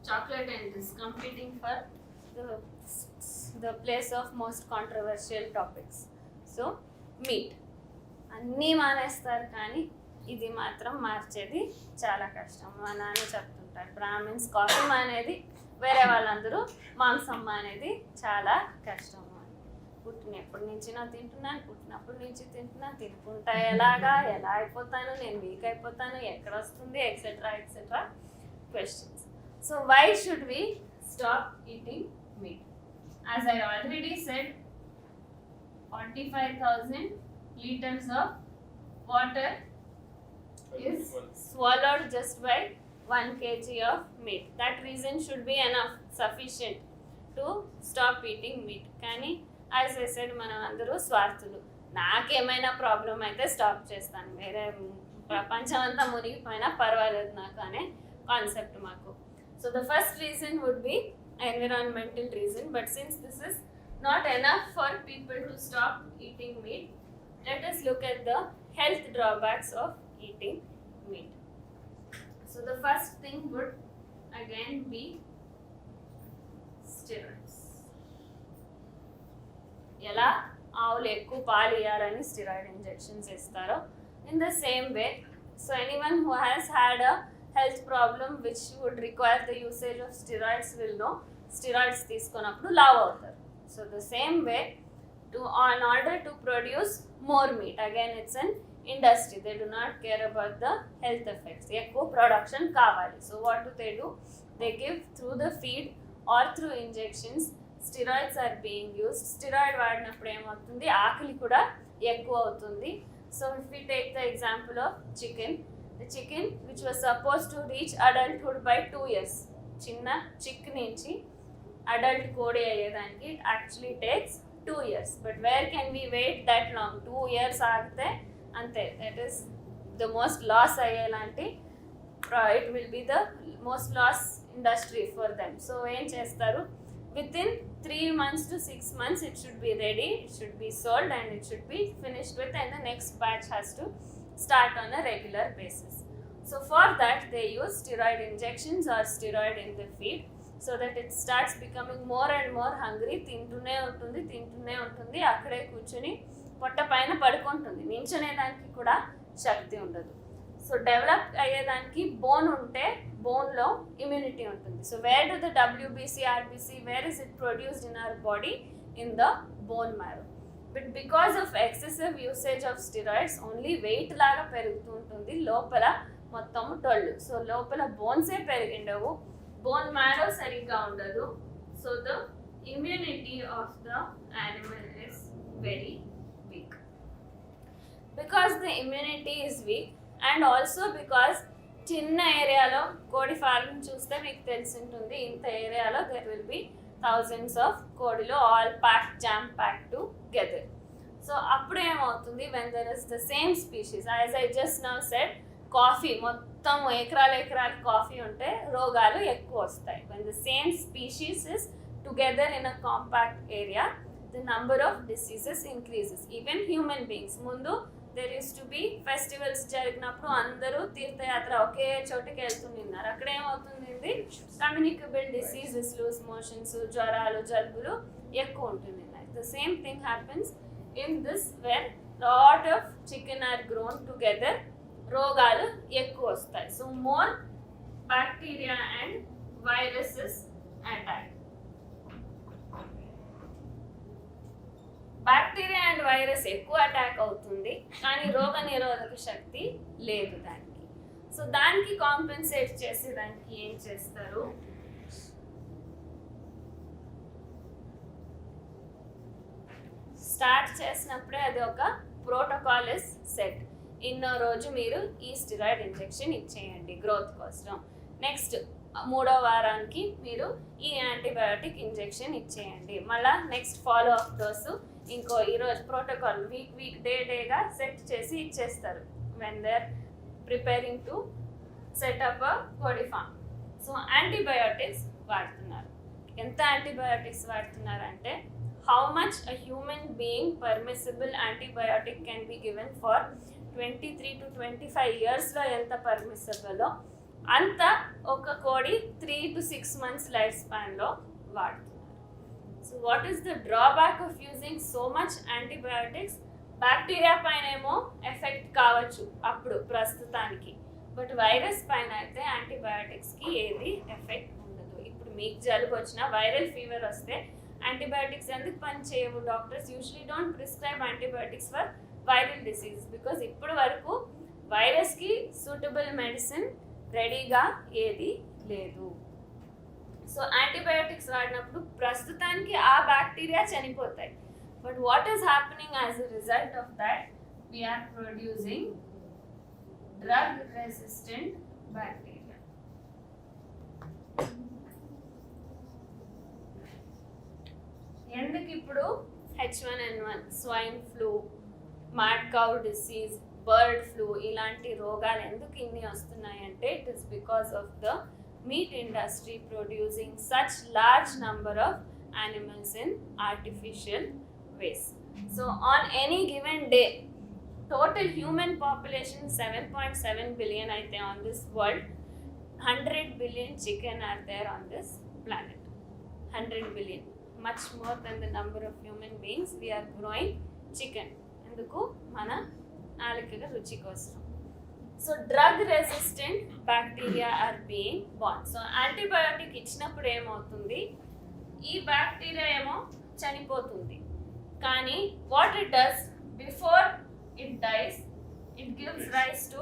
Chocolate and is competing for the place of most controversial topics. So meat. అన్నీ మానేస్తారు కానీ ఇది మాత్రం మార్చేది చాలా కష్టం. మా నాన్న చెప్తుంటారు, బ్రాహ్మిన్స్ కాఫీ మానేది, వేరే వాళ్ళందరూ మాంసం మానేది చాలా కష్టం అని. పుట్టినప్పటి నుంచి పుట్టినప్పటి నుంచి తినుకుంటా ఎలా అయిపోతాను, నేను వీక్ అయిపోతాను, ఎక్కడ వస్తుంది, etcetera etcetera questions. So why should we stop eating meat? As I already said, 45,000 liters of water is swallowed just by 1 kg of meat. That reason should be enough, sufficient to stop eating meat. కానీ as I said, మనం అందరూ స్వార్థులు. నాకేమైనా problem అయితే stop చేస్తాను, వేరే ప్రపంచం అంతా మునిగిపోయినా పర్వాలేదు నాకు అనే కాన్సెప్ట్ మాకు. So the first reason would be environmental reason, but since this is not enough for people to stop eating meat, let us look at the health drawbacks of eating meat. So the first thing would again be steroids. ఎలా ఆవులు ఎక్కువ పాలు ఇవ్వాలని steroid injections ఇస్తారో, in the same way, so anyone who has had a health problem which would require the usage of steroids will know steroids తీసుకున్నప్పుడు లావ్ అవుతారు. So the same way, in order to produce more meat, again it's an industry, they do not care about the health effects. ఎక్కువ production కావాలి. So what do? They give through the feed or through injections. Steroids are being used. Steroid వాడినప్పుడు ఏమవుతుంది, ఆకలి కూడా ఎక్కువ అవుతుంది. So if we take the example of chicken, the chicken which was supposed to reach adulthood by 2 years, చిన్న చిక్ నుంచి adult కోడి అయ్యేదానికి it actually takes 2 years. But where can we wait that long? 2 years ఆగితే అంతే, that is the most loss అయ్యేలాంటి, it will be the most loss industry for them. So ఏం చేస్తారు, within 3 months to 6 months it should be ready, it should be sold and it should be finished with, and the next batch has to start on a regular basis. So for that they use steroid injections or steroid in the feed, so that it starts becoming more and more hungry. తింటూనే ఉంటుంది, అక్కడే కూర్చొని పొట్ట పైన పడుకుంటుంది, నించునేదానికి కూడా శక్తి ఉండదు. So develop అయ్యేదానికి బోన్ ఉంటే బోన్లో ఇమ్యూనిటీ ఉంటుంది. So where do the WBC, RBC, where is it produced in our body? In the bone marrow. But because of excessive usage of steroids only weight లాగా పెరుగుతూ ఉంటుంది, లోపల మొత్తం టొల్లు. సో లోపల బోన్సే పెరిగిండవు, బోన్ మ్యారో సరిగ్గా ఉండదు. So the immunity of the animal is very weak. Because the immunity is weak, and also because చిన్న ఏరియాలో కోడి ఫార్మ్ చూస్తే మీకు తెలిసి ఉంటుంది, ఇంత ఏరియాలో there will be thousands of కోడిలు all packed, jam packed together. So అప్పుడు ఏమవుతుంది, when there is the same species, as I just now said, coffee మొత్తం ఎకరాలు కాఫీ ఉంటే రోగాలు ఎక్కువ వస్తాయి. when the same species is together in a compact area, the number of diseases increases. Even human beings, ముందు there used to be festivals జరిగినప్పుడు అందరూ తీర్థయాత్ర ఒకే చోటుకి వెళ్తున్నారు, అక్కడ ఏమవుతుంది, కమ్యూనికబుల్ డిసీజెస్, లూజ్ మోషన్స్, జ్వరాలు, జలుబులు ఎక్కువ ఉంటుంది. The same thing happens in this, where lot of chicken are grown together, రోగాలు ఎక్కువ వస్తాయి. So more bacteria and viruses attack. Bacteria and virus ఎక్కువ అటాక్ అవుతుంది, కానీ రోగ నిరోధక శక్తి లేదు దానికి. సో దానికి కాంపెన్సేట్ చేసి దానికి ఏం చేస్తారు, స్టార్ట్ చేసినప్పుడే అది ఒక ప్రోటోకాల్ ఇస్ సెట్. ఇన్నో రోజు మీరు ఈ స్టిరాయిడ్ ఇంజెక్షన్ ఇచ్చేయండి గ్రోత్ కోసం. నెక్స్ట్ 3వ వారానికి మీరు ఈ యాంటీబయాటిక్ ఇంజెక్షన్ ఇచ్చేయండి. మళ్ళీ నెక్స్ట్ ఫాలో అప్ డోసు ఇంకో ఈరోజు ప్రోటోకాల్ వీక్ డేగా సెట్ చేసి ఇచ్చేస్తారు when they are preparing to set up a body farm. So antibiotics వాడుతున్నారు. ఎంత యాంటీబయాటిక్స్ వాడుతున్నారు అంటే how much a human being permissible antibiotic can be given for 23 to 25 ఇయర్స్లో ఎంత పర్మిసిబులో అంత ఒక కోడి 3 to 6 months లైఫ్ స్పాన్లో వాడుతున్నారు. So what is the drawback of using so much antibiotics? Bacteria పైన ఏమో ఎఫెక్ట్ కావచ్చు అప్పుడు ప్రస్తుతానికి, బట్ వైరస్ పైన అయితే యాంటీబయాటిక్స్కి ఏది ఎఫెక్ట్ ఉండదు. ఇప్పుడు మీకు జలుబు వచ్చినా వైరల్ ఫీవర్ వస్తే యాంటీబయాటిక్స్ ఎందుకు పని చేయవు? Doctors usually don't prescribe antibiotics for viral disease because ఇప్పటి వరకు వైరస్కి సూటబుల్ మెడిసిన్ రెడీగా ఏది లేదు. సో యాంటీబయాటిక్స్ వాడినప్పుడు ప్రస్తుతానికి ఆ బ్యాక్టీరియా చనిపోతాయి. But what is happening as a result of that? We are producing drug resistant bacteria. ఎందుకు ఇప్పుడు H1N1, swine flu, mad cow disease, bird flu ఇలాంటి రోగాలు ఎందుకు ఇన్ని వస్తున్నాయంటే it is because of the meat industry producing such large number of animals in artificial ways. So on any given day total human population 7.7 billion aithe on this world. 100 billion chicken are there on this planet. 100 billion, much more than the number of human beings we are growing chicken. Enduku mana nalikaga ruchi kosam. So drug resistant bacteria are being born. So antibiotic ఇచ్చినప్పుడు ఏమవుతుంది? ఈ bacteria ఏమో చనిపోతుంది. కానీ what it does before it dies, it gives rise to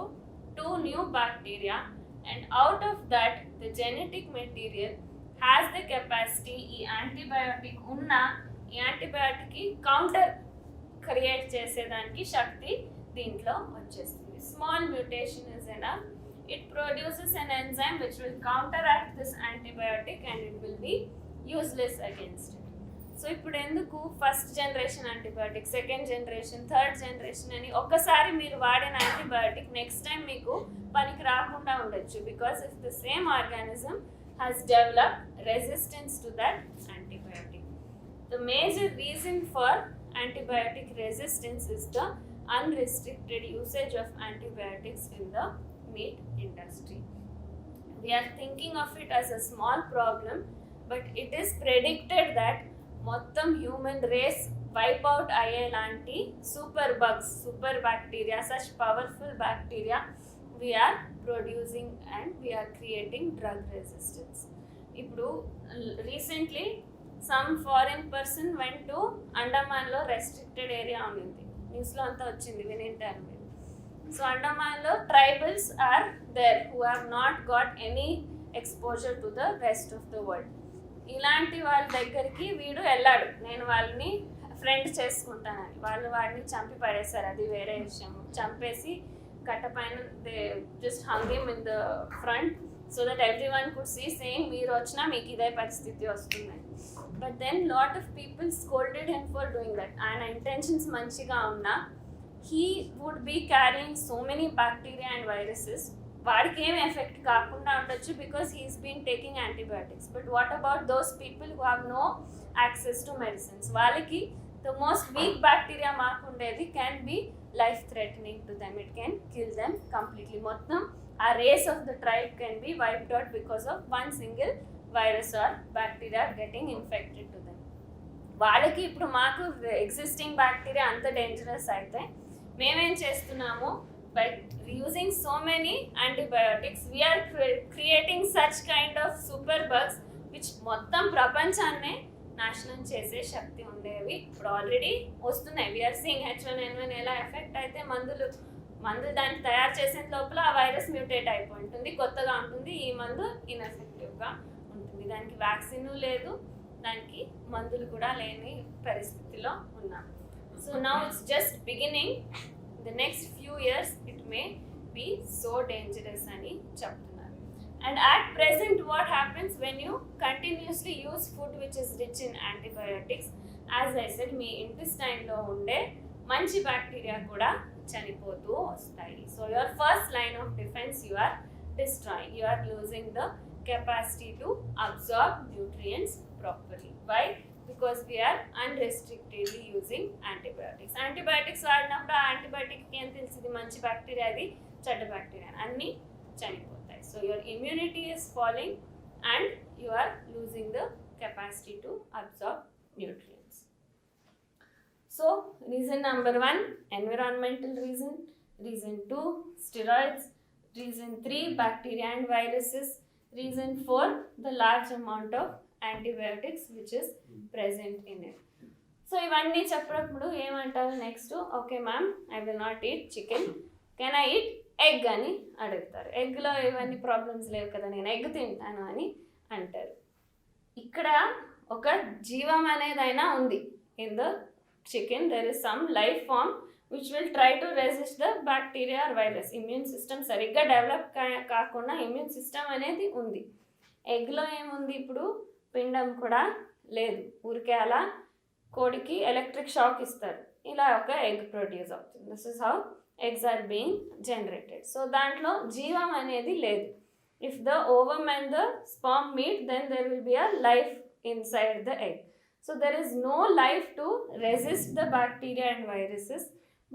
2 new bacteria, and out of that the genetic material has the capacity ఈ antibiotic ఉన్న ఈ antibiotic కి కౌంటర్ క్రియేట్ చేసేదానికి శక్తి దీంట్లో వచ్చేస్తుంది. Small mutation is enough. It produces an enzyme which will counteract this antibiotic and it will be useless against it. So ఇప్పుడు ఎందుకు first generation antibiotic, second generation, third generation అని ఒక్కసారి మీరు వాడిన యాంటీబయాటిక్ నెక్స్ట్ టైం మీకు పనికి రాకుండా ఉండొచ్చు. Because if the same organism has developed resistance to that antibiotic. The major reason for antibiotic resistance is the unrestricted usage of antibiotics in the meat industry. We are thinking of it as a small problem, but it is predicted that మొత్తం human race wipe out అయ్యేలాంటి super bugs, super bacteria, such powerful bacteria we're producing and we're creating drug resistance. ఇప్పుడు recently some foreign person went to అండమాన్లో restricted area ఉంది, న్యూస్లో అంతా వచ్చింది, వినింటారు మీరు. సో అండమాన్లో tribals are there who have not got any exposure to the rest of the world. ఇలాంటి వాళ్ళ దగ్గరికి వీడు వెళ్ళాడు, నేను వాళ్ళని ఫ్రెండ్ చేసుకుంటానని. వాళ్ళు వాడిని చంపి పడేశారు, అది వేరే విషయం. చంపేసి కట్టపైన they just hung him in the front so that everyone could see saying మీరు వచ్చినా మీకు ఇదే పరిస్థితి వస్తుందని. But then lot of people scolded him for doing that. ఆయన ఇంటెన్షన్స్ మంచిగా ఉన్నా he would be carrying so many bacteria and viruses. వాడికి ఏం ఎఫెక్ట్ కాకుండా ఉండొచ్చు because he's been taking antibiotics. But what about those people who have no access to medicines? వాళ్ళకి the most weak bacteria మాకు ఉండేది can be life threatening to them. It can kill them completely. మొత్తం ఆ race of the tribe can be wiped out because of one single virus or bacteria getting infected to them. వాళ్ళకి ఇప్పుడు మాకు existing bacteria అంత dangerous అయితే మేమేం చేస్తున్నాము? By using so many antibiotics, we are creating such kind of super bugs which మొత్తం ప్రపంచాన్నే నాశనం చేసే శక్తి ఉండేవి ఇప్పుడు ఆల్రెడీ వస్తున్నాయి. వీఆర్ సీయింగ్ H1N1 ఎలా ఎఫెక్ట్ అయితే మందులు దాన్ని తయారు చేసే లోపల ఆ వైరస్ మ్యూటేట్ అయిపోయి ఉంటుంది, కొత్తగా ఉంటుంది. ఈ మందు ఇన్ఎఫెక్టివ్గా ఉంటుంది, దానికి వ్యాక్సిన్ లేదు, దానికి మందులు కూడా లేని పరిస్థితిలో ఉన్నాం. So now it's just beginning. The next few years it may be so dangerous అని చెప్తున్నారు. And at present what happens when you continuously use food which is rich in antibiotics, as I said, me intestine లో ఉండే మంచి bacteria కూడా చనిపోతూ వస్తాయి. So your first line of defense you are destroying. You are losing the capacity to absorb nutrients properly. Why? Because we are unrestrictedly using antibiotics. Antibiotics వాడినప్పుడు ఆ antibiotic ఏం తెలిసింది, మంచి బ్యాక్టీరియా అది చెడ్డ బ్యాక్టీరియా అన్నీ చనిపోతాయి. So your immunity is following and you are losing the capacity to absorb nutrients. So reason number 1 environmental reason, reason 2 steroids, reason 3 bacteria and viruses, reason 4 the large amount of antibiotics which is present in it. So ఇవన్నీ చెప్పినప్పుడు ఏమంటారు next, okay ma'am I will not eat chicken, can I eat egg అని అడుగుతారు. ఎగ్లో ఇవన్నీ problems లేవు కదా, నేను egg తింటాను అని అంటారు. ఇక్కడ ఒక జీవం అనేదైనా ఉంది. In the chicken there is some life form which will try to resist the bacteria or virus. Immune system సరిగ్గా డెవలప్ కాకుండా ఇమ్యూన్ సిస్టమ్ అనేది ఉంది. ఎగ్లో ఏముంది, ఇప్పుడు పిండం కూడా లేదు, ఊరికే అలా కోడికి ఎలక్ట్రిక్ షాక్ ఇస్తారు, ఇలా ఒక ఎగ్ ప్రొడ్యూస్ అవుతుంది. This is how eggs are being generated. So దాంట్లో జీవం అనేది లేదు. If the ovum and the sperm meet then there will be a life inside the egg. So there is no life to resist the bacteria and viruses,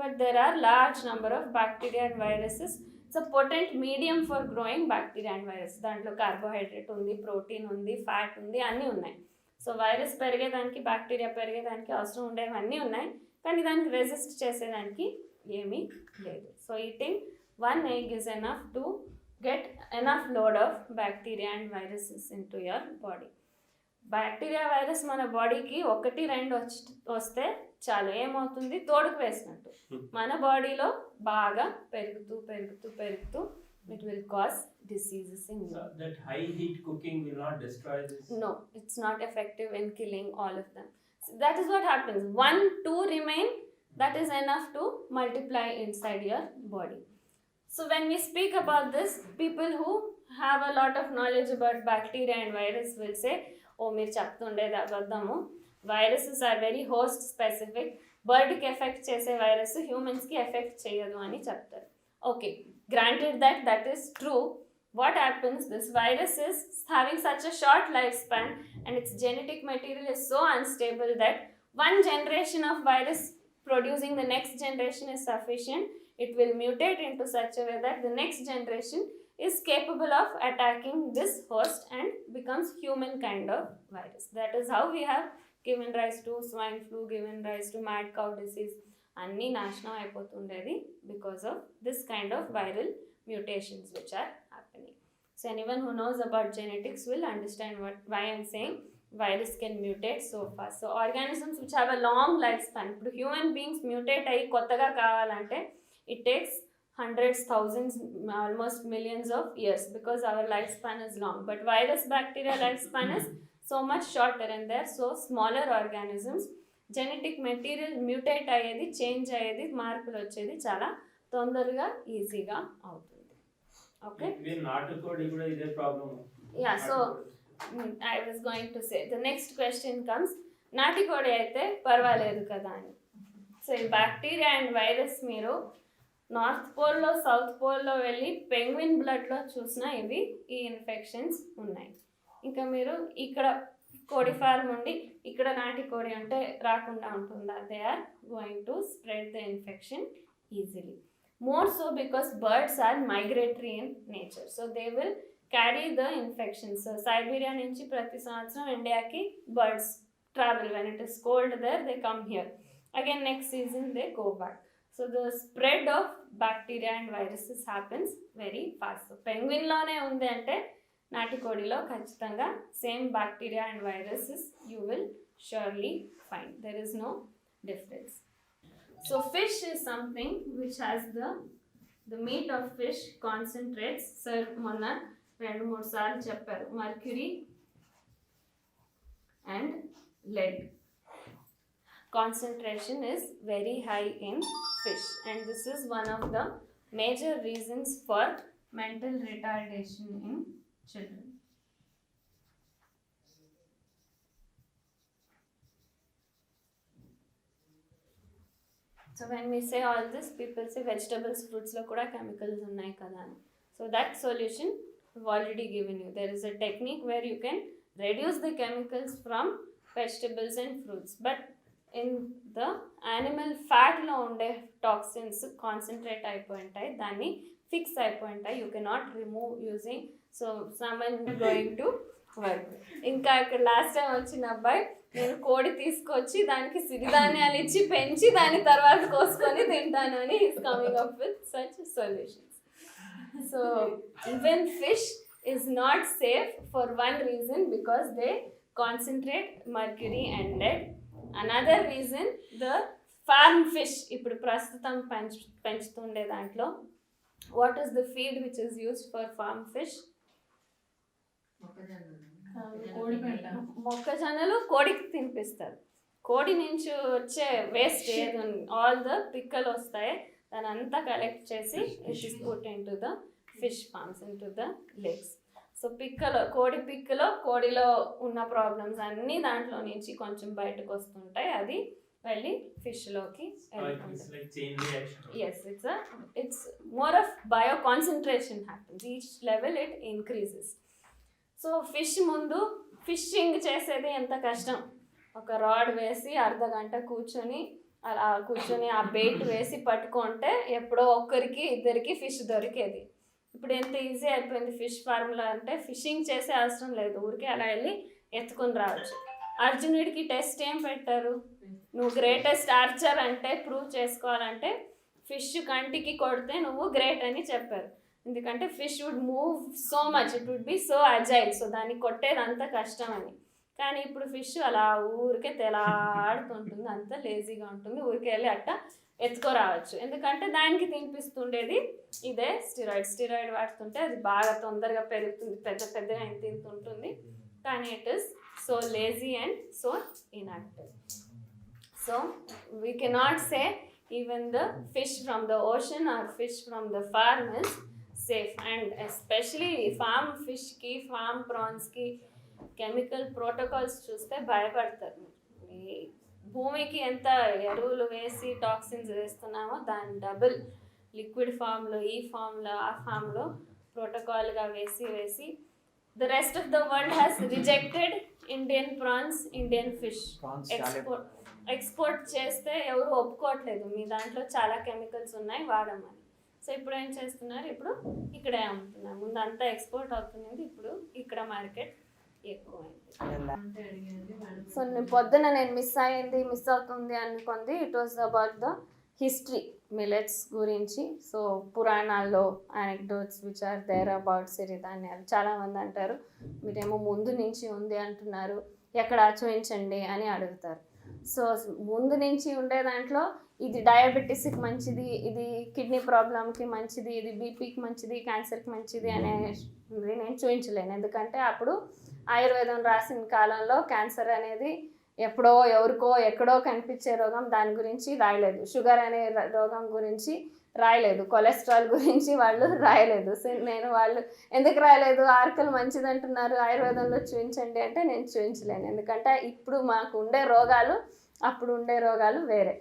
but there are large number of bacteria and viruses. It's a potent medium for growing bacteria and viruses. దాంట్లో carbohydrate ఉంది, protein ఉంది, fat ఉంది, అన్నీ ఉన్నాయి. So virus పెరిగేదానికి, bacteria పెరిగేదానికి అవసరం ఉండేవన్నీ ఉన్నాయి, కానీ దానికి రెసిస్ట్ చేసేదానికి ఏమీ లేదు. So eating 1 egg is enough to get enough load of bacteria and viruses into your body. Bacteria virus మన బాడీకి 1-2 వస్తే చాలు, ఏమవుతుంది, తోడుకు వేసినట్టు మన బాడీలో బాగా పెరుగుతూ పెరుగుతూ పెరుగుతూ it will cause diseases in you. That high heat cooking will not destroy this? No, it's not effective in killing all of them. So that is what happens. 1-2 remain, that is enough to multiply inside your body. So when we speak about this, people who have a lot of knowledge about bacteria and virus will say, ఓ మీరు చెప్తుండేది అబద్ధము, viruses are very host specific, బర్డ్కి effect చేసే virus హ్యూమన్స్కి effect చేయదు అని చెప్తారు. Okay, granted that is true. What happens, this virus is having such a short lifespan and its genetic material is so unstable that one generation of virus producing the next generation is sufficient. It will mutate into such a way that the next generation is capable of attacking this host and becomes human kind of virus. That is how we have given rise to swine flu, given rise to mad cow disease. Anni national అయిపోతుండేది because of this kind of viral mutations which are happening. So anyone who knows about genetics will understand why I'm saying virus can mutate so fast. So organisms which have a long lifespan, ఇప్పుడు human beings mutate అయ్యి కొత్తగా కావాలంటే it takes hundreds, thousands, almost millions of years because our lifespan is long. But virus, bacteria lifespan is so much shorter and they're so smaller organisms. Genetic material mutate అయ్యేది, change అయ్యేది, మార్పులు వచ్చేది చాలా తొందరగా ఈజీగా అవుతుంది. ఓకే, నాటుకోడి కూడా ఇదే problem. Yeah, so I was going to say the next question comes, నాటుకోడి అయితే పర్వాలేదు కదా అని. సో ఈ బ్యాక్టీరియా అండ్ వైరస్ మీరు నార్త్ పోల్లో, సౌత్ పోల్లో వెళ్ళి పెంగ్విన్ బ్లడ్లో చూసినా ఇవి ఈ ఇన్ఫెక్షన్స్ ఉన్నాయి. ఇంకా మీరు ఇక్కడ కోడి ఫార్మ్ ఉండి ఇక్కడ నాటి కోడి అంటే రాకుండా ఉంటుందా? They are going to spread the infection easily. More so because birds are migratory in nature, so they will carry the infections. Siberia నుంచి ప్రతి సంవత్సరం ఇండియాకి birds travel. When it is cold there they come here, again next season they go back. So the spread of bacteria and viruses happens very fast. So penguin లోనే ఉంది అంటే నాటికోడిలో ఖచ్చితంగా same bacteria and viruses you will surely find. There is no difference. So fish is something which has the meat of fish concentrates. Sir మొన్న 2-3 సార్లు చెప్పారు, mercury and lead. concentration is very high in fish, and this is one of the major reasons for mental retardation in children. So when we say all this, people say vegetables, fruits lo kuda chemicals unnai kada ani. So that solution I've already given you. There is a technique where you can reduce the chemicals from vegetables and fruits, but in the animal fat lo unde toxins concentrate అయిపోయింటాయి, దాన్ని fix అయిపోయింటాయి. You cannot remove using so someone going to work. ఇంకా ఇక్కడ last time వచ్చిన అబ్బాయి నేను కోడి తీసుకొచ్చి దానికి సిరిధాన్యాలు ఇచ్చి పెంచి దాని తర్వాత కోసుకొని తింటాను అని is coming up with such solutions. So even fish is not safe for one reason, because they concentrate mercury and lead. Another reason the farm fish ఇప్పుడు ప్రస్తుతం పెంచుతుండే దాంట్లో what is the feed which is used for farm fish? మొక్కజొన్నలు కోడికి తినిపిస్తారు. కోడి నుంచి వచ్చే waste ఏది ఆల్ ద పిక్కలు వస్తాయి, దాని అంతా కలెక్ట్ చేసి it is put into the fish farms, into the lakes. So పిక్కలో కోడి పిక్కలో కోడిలో ఉన్న ప్రాబ్లమ్స్ అన్నీ దాంట్లో నుంచి కొంచెం బయటకు వస్తుంటాయి, అది వెళ్ళి ఫిష్లోకి as it's more of bio concentration happens, each level it increases. So fish ముందు ఫిషింగ్ చేసేది ఎంత కష్టం, ఒక రాడ్ వేసి అర్ధగంట కూర్చొని అలా కూర్చొని ఆ బెయిట్ వేసి పట్టుకుంటే ఎప్పుడో ఒక్కరికి ఇద్దరికి ఫిష్ దొరికేది. ఇప్పుడు ఎంత ఈజీ అయిపోయింది ఫిష్ ఫార్మ్లో, అంటే ఫిషింగ్ చేసే అవసరం లేదు, ఊరికే అలా వెళ్ళి ఎత్తుకొని రావచ్చు. అర్జునుడికి టెస్ట్ ఏం పెట్టారు, నువ్వు గ్రేటెస్ట్ ఆర్చర్ అంటే ప్రూవ్ చేసుకోవాలంటే ఫిష్ కంటికి కొడితే నువ్వు గ్రేట్ అని చెప్పారు. ఎందుకంటే fish would move so much, it would be so agile, so దాన్ని కొట్టేది అంత కష్టం అని. కానీ ఇప్పుడు ఫిష్ అలా ఊరికే తెలాడుతుంటుంది, అంత లేజీగా ఉంటుంది, ఊరికే వెళ్ళి అట్ట ఎత్తుకోరావచ్చు. ఎందుకంటే దానికి తినిపిస్తుండేది ఇదే స్టిరాయిడ్ వాడుతుంటే అది బాగా తొందరగా పెరుగుతుంది, పెద్దగా ఇంత ఉంటుంది, కానీ it is so lazy and so inactive. So we cannot say even the fish from the ocean or fish from the farm is safe. And especially farm ఫిష్కి ఫార్మ్ ప్రాన్స్కి కెమికల్ ప్రోటోకాల్స్ చూస్తే భయపడతారు. భూమికి ఎంత ఎరువులు వేసి టాక్సిన్స్ వేస్తున్నామో దాని double liquid ఫామ్లో, ఈ ఫామ్లో, ఆ ఫామ్లో ప్రోటోకాల్గా వేసి the rest of the world has rejected Indian prawns, Indian fish export చేస్తే ఎవరు ఒప్పుకోవట్లేదు, మీ దాంట్లో చాలా కెమికల్స్ ఉన్నాయి వాడమని. సో ఇప్పుడు ఏం చేస్తున్నారు, ఇప్పుడు ఇక్కడే అమ్ముతున్నారు. ముందు అంతా ఎక్స్పోర్ట్ అవుతుంది, ఇప్పుడు ఇక్కడ మార్కెట్ ఎక్కువైంది. సో పొద్దున నేను మిస్ అవుతుంది అనుకుంది, it was about the history millets గురించి. సో పురాణాల్లో anecdotes which are there about సిరిధాన్యాలు. చాలామంది అంటారు మీరేమో ముందు నుంచి ఉంది అంటున్నారు, ఎక్కడ చూపించండి అని అడుగుతారు. సో ముందు నుంచి ఉండే దాంట్లో ఇది డయాబెటీస్కి మంచిది, ఇది కిడ్నీ ప్రాబ్లంకి మంచిది, ఇది బీపీకి మంచిది, క్యాన్సర్కి మంచిది అనేది నేను చూపించలేను. ఎందుకంటే అప్పుడు ఆయుర్వేదం రాసిన కాలంలో క్యాన్సర్ అనేది ఎప్పుడో ఎవరికో ఎక్కడో కనిపించే రోగం, దాని గురించి రాయలేదు. షుగర్ అనే రోగం గురించి రాయలేదు, కొలెస్ట్రాల్ గురించి వాళ్ళు రాయలేదు. సో నేను వాళ్ళు ఎందుకు రాయలేదు, ఆర్కలు మంచిది అంటున్నారు, ఆయుర్వేదంలో చూపించండి అంటే నేను చూపించలేను. ఎందుకంటే ఇప్పుడు మాకు ఉండే రోగాలు అప్పుడు ఉండే రోగాలు వేరే.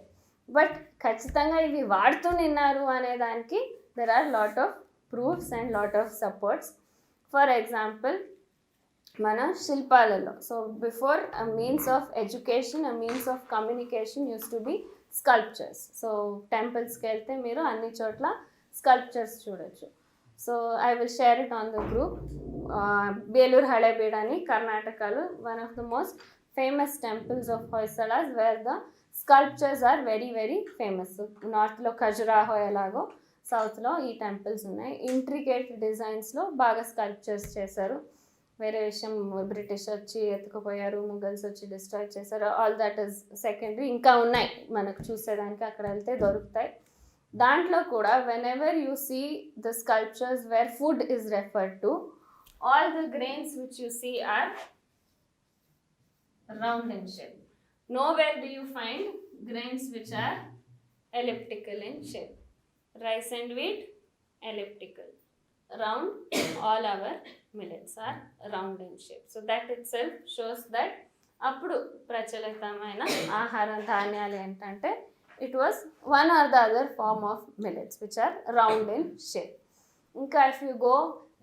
బట్ ఖచ్చితంగా ఇవి వాడుతూ నిన్నారు అనే దానికి there are lot of proofs and lot of supports. For example మన శిల్పాలలో, so before a means of education, a means of communication use to be sculptures. So టెంపుల్స్కి వెళ్తే మీరు అన్ని చోట్ల స్కల్ప్చర్స్ చూడొచ్చు. So I will share it on the group. Belur Halebid అని కర్ణాటకలో one of the most famous temples of Hoysalas where the sculptures are very very famous. నార్త్లో ఖజురాహో ఎలాగో సౌత్లో ఈ టెంపుల్స్ ఉన్నాయి. ఇంట్రికేట్ డిజైన్స్లో బాగా స్కల్ప్చర్స్ చేశారు. వేరే విషయం, బ్రిటిష్ వచ్చి ఎత్తుకుపోయారు, ముఘల్స్ వచ్చి డిస్ట్రాయ్ చేశారు, ఆల్ దట్ ఈస్ సెకండరీ. ఇంకా ఉన్నాయి మనకు చూసేదానికి, అక్కడ వెళ్తే దొరుకుతాయి. దాంట్లో కూడా whenever you see the sculptures where food is referred to, all the grains which you see are round in shape. Nowhere do you find grains which are elliptical in shape. Rice and wheat, elliptical. Round, all our millets are round in shape. So that itself shows that అప్పుడు ప్రచలితమైన ఆహార ధాన్యాలు ఏంటంటే it was one or the other form of millets which are round in shape. ఇంకా if you go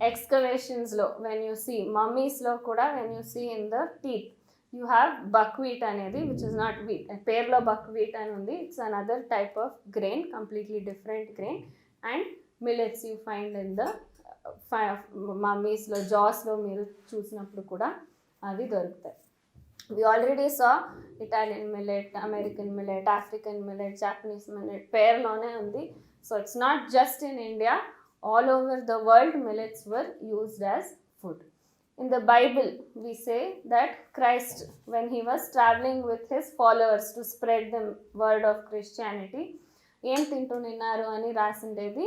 ఎక్స్కవేషన్స్లో when you see మమ్మీస్లో కూడా when you see in the teeth you have buckwheat అనేది which is not wheat, పేర్లో buckwheat అని ఉంది, it's another type of grain, completely different grain. And millets you find in the మమ్మీస్లో జాస్లో మీరు చూసినప్పుడు కూడా అవి దొరుకుతాయి. We already saw Italian millet, American millet, African millet, Japanese millet, పేర్లోనే ఉంది. So it's not just in India, all over the world millets were used as food. In the Bible, we say that Christ, when he was traveling with his followers to spread the word of Christianity, ఏం తింటున్నారు అని రాసిండేది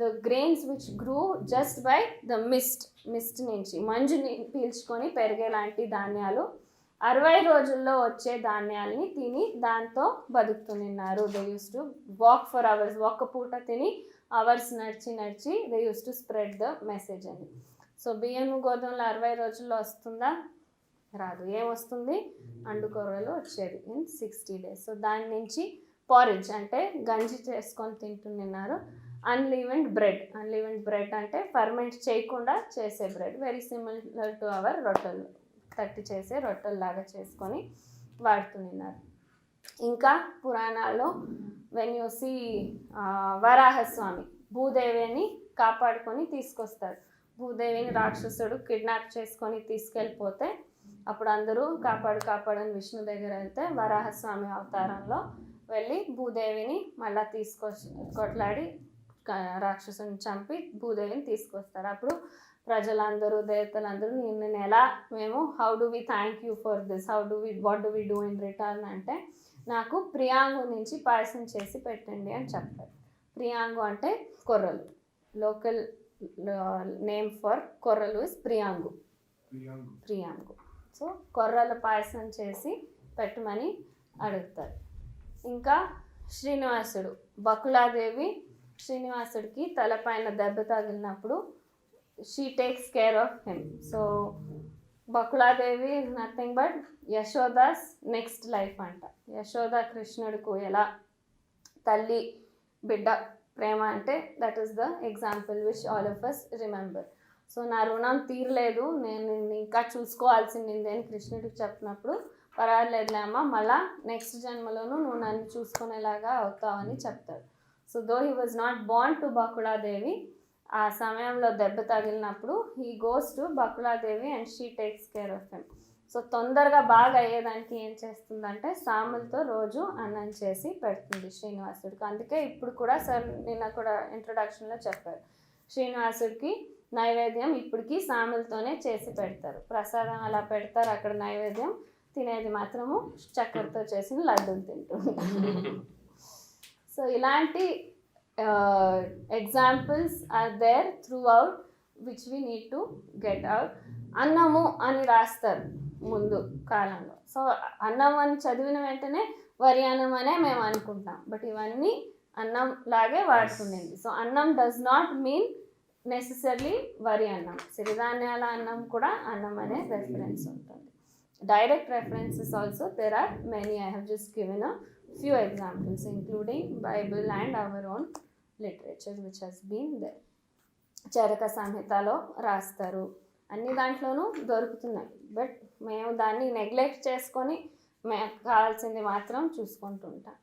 the grains which grew just by the mist నుంచి మంజుని పీల్చుకొని పెరిగేలాంటి ధాన్యాలు 60 రోజుల్లో వచ్చే ధాన్యాలని తిని దాంతో బతుకుతున్నారు. They use to walk for hours, ఒక్క పూట తిని అవర్స్ నడిచి they use to spread the message అని. సో బియ్యం గోధుమలు 60 రోజుల్లో వస్తుందా? రాదు. ఏమొస్తుంది? అండుకొర్రలు వచ్చేది ఇన్ 60 days. సో దాని నుంచి పారిజ్ అంటే గంజి చేసుకొని తింటున్నారు. అన్లీవెండ్ బ్రెడ్ అంటే ఫర్మెంట్ చేయకుండా చేసే bread, very similar to our రొట్టెలు, తట్టి చేసే రొట్టెల్లాగా చేసుకొని వాడుతున్నారు. ఇంకా పురాణాల్లో వెన్ యూ సీ వరాహస్వామి భూదేవిని కాపాడుకొని తీసుకొస్తాడు. భూదేవిని రాక్షసుడు కిడ్నాప్ చేసుకొని తీసుకెళ్ళిపోతే అప్పుడు అందరూ కాపాడని విష్ణు దగ్గర వెళ్తే వరాహస్వామి అవతారంలో వెళ్ళి భూదేవిని మళ్ళీ కొట్లాడి రాక్షసుని చంపి భూదేవిని తీసుకొస్తారు. అప్పుడు ప్రజలందరూ దేవతలందరూ నేను ఎలా మేము how do we thank you for this, what do we do in return అంటే నాకు ప్రియాంగు నుంచి పాయసం చేసి పెట్టండి అని చెప్తారు. ప్రియాంగు అంటే కొర్రలు, లోకల్ నేమ్ ఫర్ కొర్రలు ఇస్ ప్రియాంగు. సో కొర్రల పాయసం చేసి పెట్టమని అడుగుతారు. ఇంకా శ్రీనివాసుడు, బకులాదేవి శ్రీనివాసుడికి తలపైన దెబ్బ తగిలినప్పుడు she takes care of him. So Bakuladevi is nothing but Yashoda's next life అంట. యశోద కృష్ణుడికి ఎలా తల్లి బిడ్డ ప్రేమ అంటే that is the example which all of us remember. So నా రుణం తీరలేదు, నేను ఇంకా చూసుకోవాల్సింది అని కృష్ణుడికి చెప్పినప్పుడు పర్వాలేదులే అమ్మ, మళ్ళా నెక్స్ట్ జన్మలోనూ నువ్వు నన్ను చూసుకునేలాగా అవుతావని చెప్తాడు. So though he was not born to Bakuladevi, ఆ సమయంలో దెబ్బ తగిలినప్పుడు he goes to Bakuladevi and she takes care of him. So తొందరగా బాగా అయ్యేదానికి ఏం చేస్తుందంటే సాములతో రోజు అన్నం చేసి పెడుతుంది శ్రీనివాసుడికి. అందుకే ఇప్పుడు కూడా సార్ నిన్న కూడా ఇంట్రొడక్షన్లో చెప్పారు, శ్రీనివాసుడికి నైవేద్యం ఇప్పటికీ సాములతోనే చేసి పెడతారు. ప్రసాదం అలా పెడతారు, అక్కడ నైవేద్యం తినేది మాత్రము చక్కెరతో చేసిన లడ్డూలు తింటుంటారు. సో ఇలాంటి examples are there throughout which we need to get out. అన్నము అని రాస్తారు ముందు కాలంలో. సో అన్నం అని చదివిన వెంటనే వరి అన్నం అనే మేము అనుకుంటాం, బట్ ఇవన్నీ అన్నం లాగే వాడుతుండేది. సో అన్నం డస్ నాట్ మీన్ నెసెసర్లీ వరి అన్నం, సిరిధాన్యాల అన్నం కూడా అన్నం అనే రెఫరెన్స్ ఉంటుంది. Direct references also there are many. I have just given a few examples including Bible and our own literature which has been there. Charaka సంహితలో రాస్తారు, అన్ని దాంట్లోనూ దొరుకుతున్నాయి, బట్ మేము దాన్ని నెగ్లెక్ట్ చేసుకొని మేము కావాల్సింది మాత్రం చూసుకుంటుంటాం.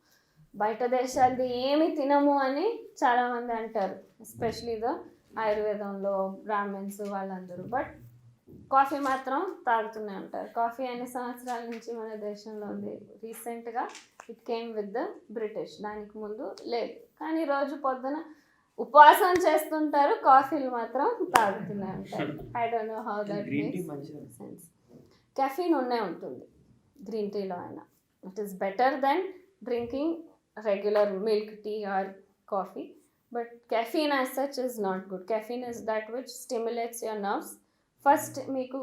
బయట దేశాలది ఏమి తినము అని చాలామంది అంటారు, ఎస్పెషలీ ద ఆయుర్వేదంలో బ్రాహ్మిన్స్ వాళ్ళందరూ, బట్ కాఫీ మాత్రం తాగుతూనే ఉంటారు. కాఫీ అన్ని సంవత్సరాల నుంచి మన దేశంలో ఉంది. రీసెంట్గా it came with the British, దానికి ముందు లేదు. కానీ రోజు పొద్దున ఉపవాసం చేస్తుంటారు, కాఫీలు మాత్రం తాగుతూనే ఉంటారు. I don't know how that makes sense. Caffeine ఉంటుంది గ్రీన్ టీలో అయినా. It is better than drinking regular milk tea or coffee, but caffeine as such is not good. Caffeine is that which stimulates your nerves. First మీకు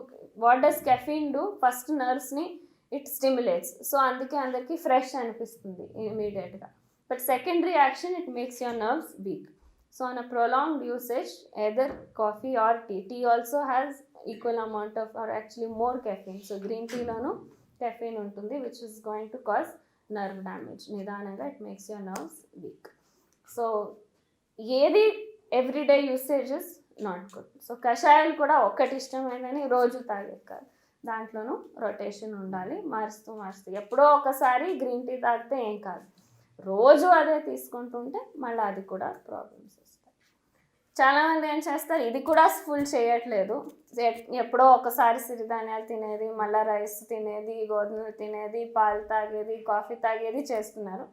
what does caffeine do? First నర్వ్స్ని it stimulates. So అందుకే అందరికీ fresh అనిపిస్తుంది ఇమీడియట్గా. But secondary action, it makes your nerves weak. So on a prolonged usage, either coffee or tea also has equal amount of, or actually more caffeine. So green tea loan caffeine ఉంటుంది, which is going to cause nerve damage. నిదానంగా it makes your nerves weak. So ఏది everyday usage is not good. So కషాయాలు కూడా ఒక్కటి ఇష్టమైనని రోజు తాగేది కాదు, దాంట్లోనూ రొటేషన్ ఉండాలి, మారుస్తూ ఎప్పుడో ఒకసారి గ్రీన్ టీ తాగితే ఏం కాదు, రోజు అదే తీసుకుంటుంటే మళ్ళీ అది కూడా ప్రాబ్లమ్స్ వస్తాయి. చాలామంది ఏం చేస్తారు, ఇది కూడా ఫుల్ చేయట్లేదు, ఎప్పుడో ఒకసారి సిరిధాన్యాలు తినేది, మళ్ళీ రైస్ తినేది, గోధుమలు తినేది, పాలు తాగేది, కాఫీ తాగేది చేస్తున్నారు,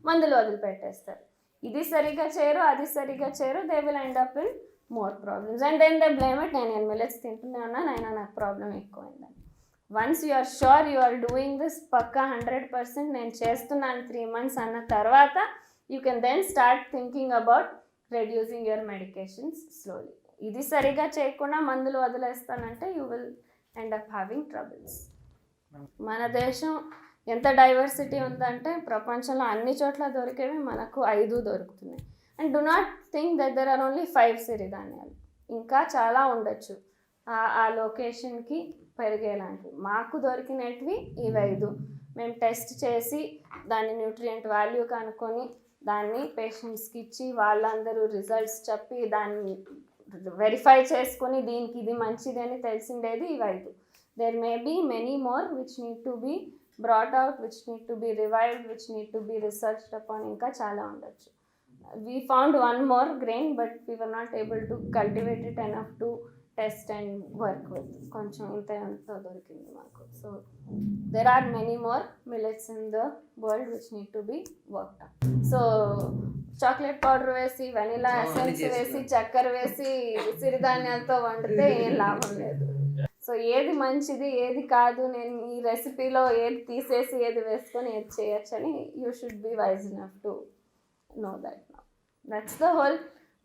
మందులు వదిలిపెట్టేస్తారు. ఇది సరిగ్గా చేయరు, అది సరిగ్గా చేయరు, they will end up in more problems. And then they blame it, నేను మిల్లెట్స్ తింటూనే ఉన్నాను, అయినా నాకు ప్రాబ్లం ఎక్కువైందని. Once you are sure you are doing this పక్కా 100%, నేను చేస్తున్నాను 3 months అన్న తర్వాత you can then start thinking about reducing your medications slowly. ఇది సరిగా చేయకుండా మందులు వదిలేస్తానంటే you will end up having troubles. మన దేశం ఎంత డైవర్సిటీ ఉందంటే ప్రపంచంలో అన్ని చోట్ల దొరికేవి మనకు 5 దొరుకుతున్నాయి. And do not think that there are only 5 సిరిధాన్యాలు, ఇంకా చాలా ఉండొచ్చు ఆ లొకేషన్కి పెరిగేలాంటివి. మాకు దొరికినవి ఈ 5. మేము టెస్ట్ చేసి దాని న్యూట్రియంట్ వాల్యూ కనుక్కొని దాన్ని పేషెంట్స్కి ఇచ్చి వాళ్ళందరూ రిజల్ట్స్ చెప్పి దాన్ని వెరిఫై చేసుకొని దీనికి ఇది మంచిది అని తెలిసిండేది ఈ 5. There may be many more which need to be brought out, which need to be revived, which need to be researched upon, ఇంకా చాలా ఉండొచ్చు. We found one more grain, but we were not able to cultivate it enough to test and work with. కొంచెం ఇంత దొరికింది మాకు. So there are many more millets in the world which need to be worked on. So chocolate powder వేసి, vanilla essence వేసి, చక్కెర వేసి సిరిధాన్యాలతో వండితే ఏం లాభం లేదు. సో ఏది మంచిది ఏది కాదు, నేను ఈ రెసిపీలో ఏది తీసేసి ఏది వేసుకొని ఏది చేయొచ్చని you should be wise enough to know that. That's the whole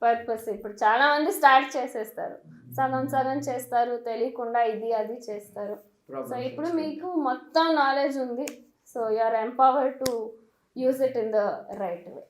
purpose. ఇప్పుడు చాలామంది స్టార్ట్ చేసేస్తారు, సగం చేస్తారు, తెలియకుండా ఇది అది చేస్తారు. సో ఇప్పుడు మీకు మొత్తం నాలెడ్జ్ ఉంది, so you are empowered to use it in the right way.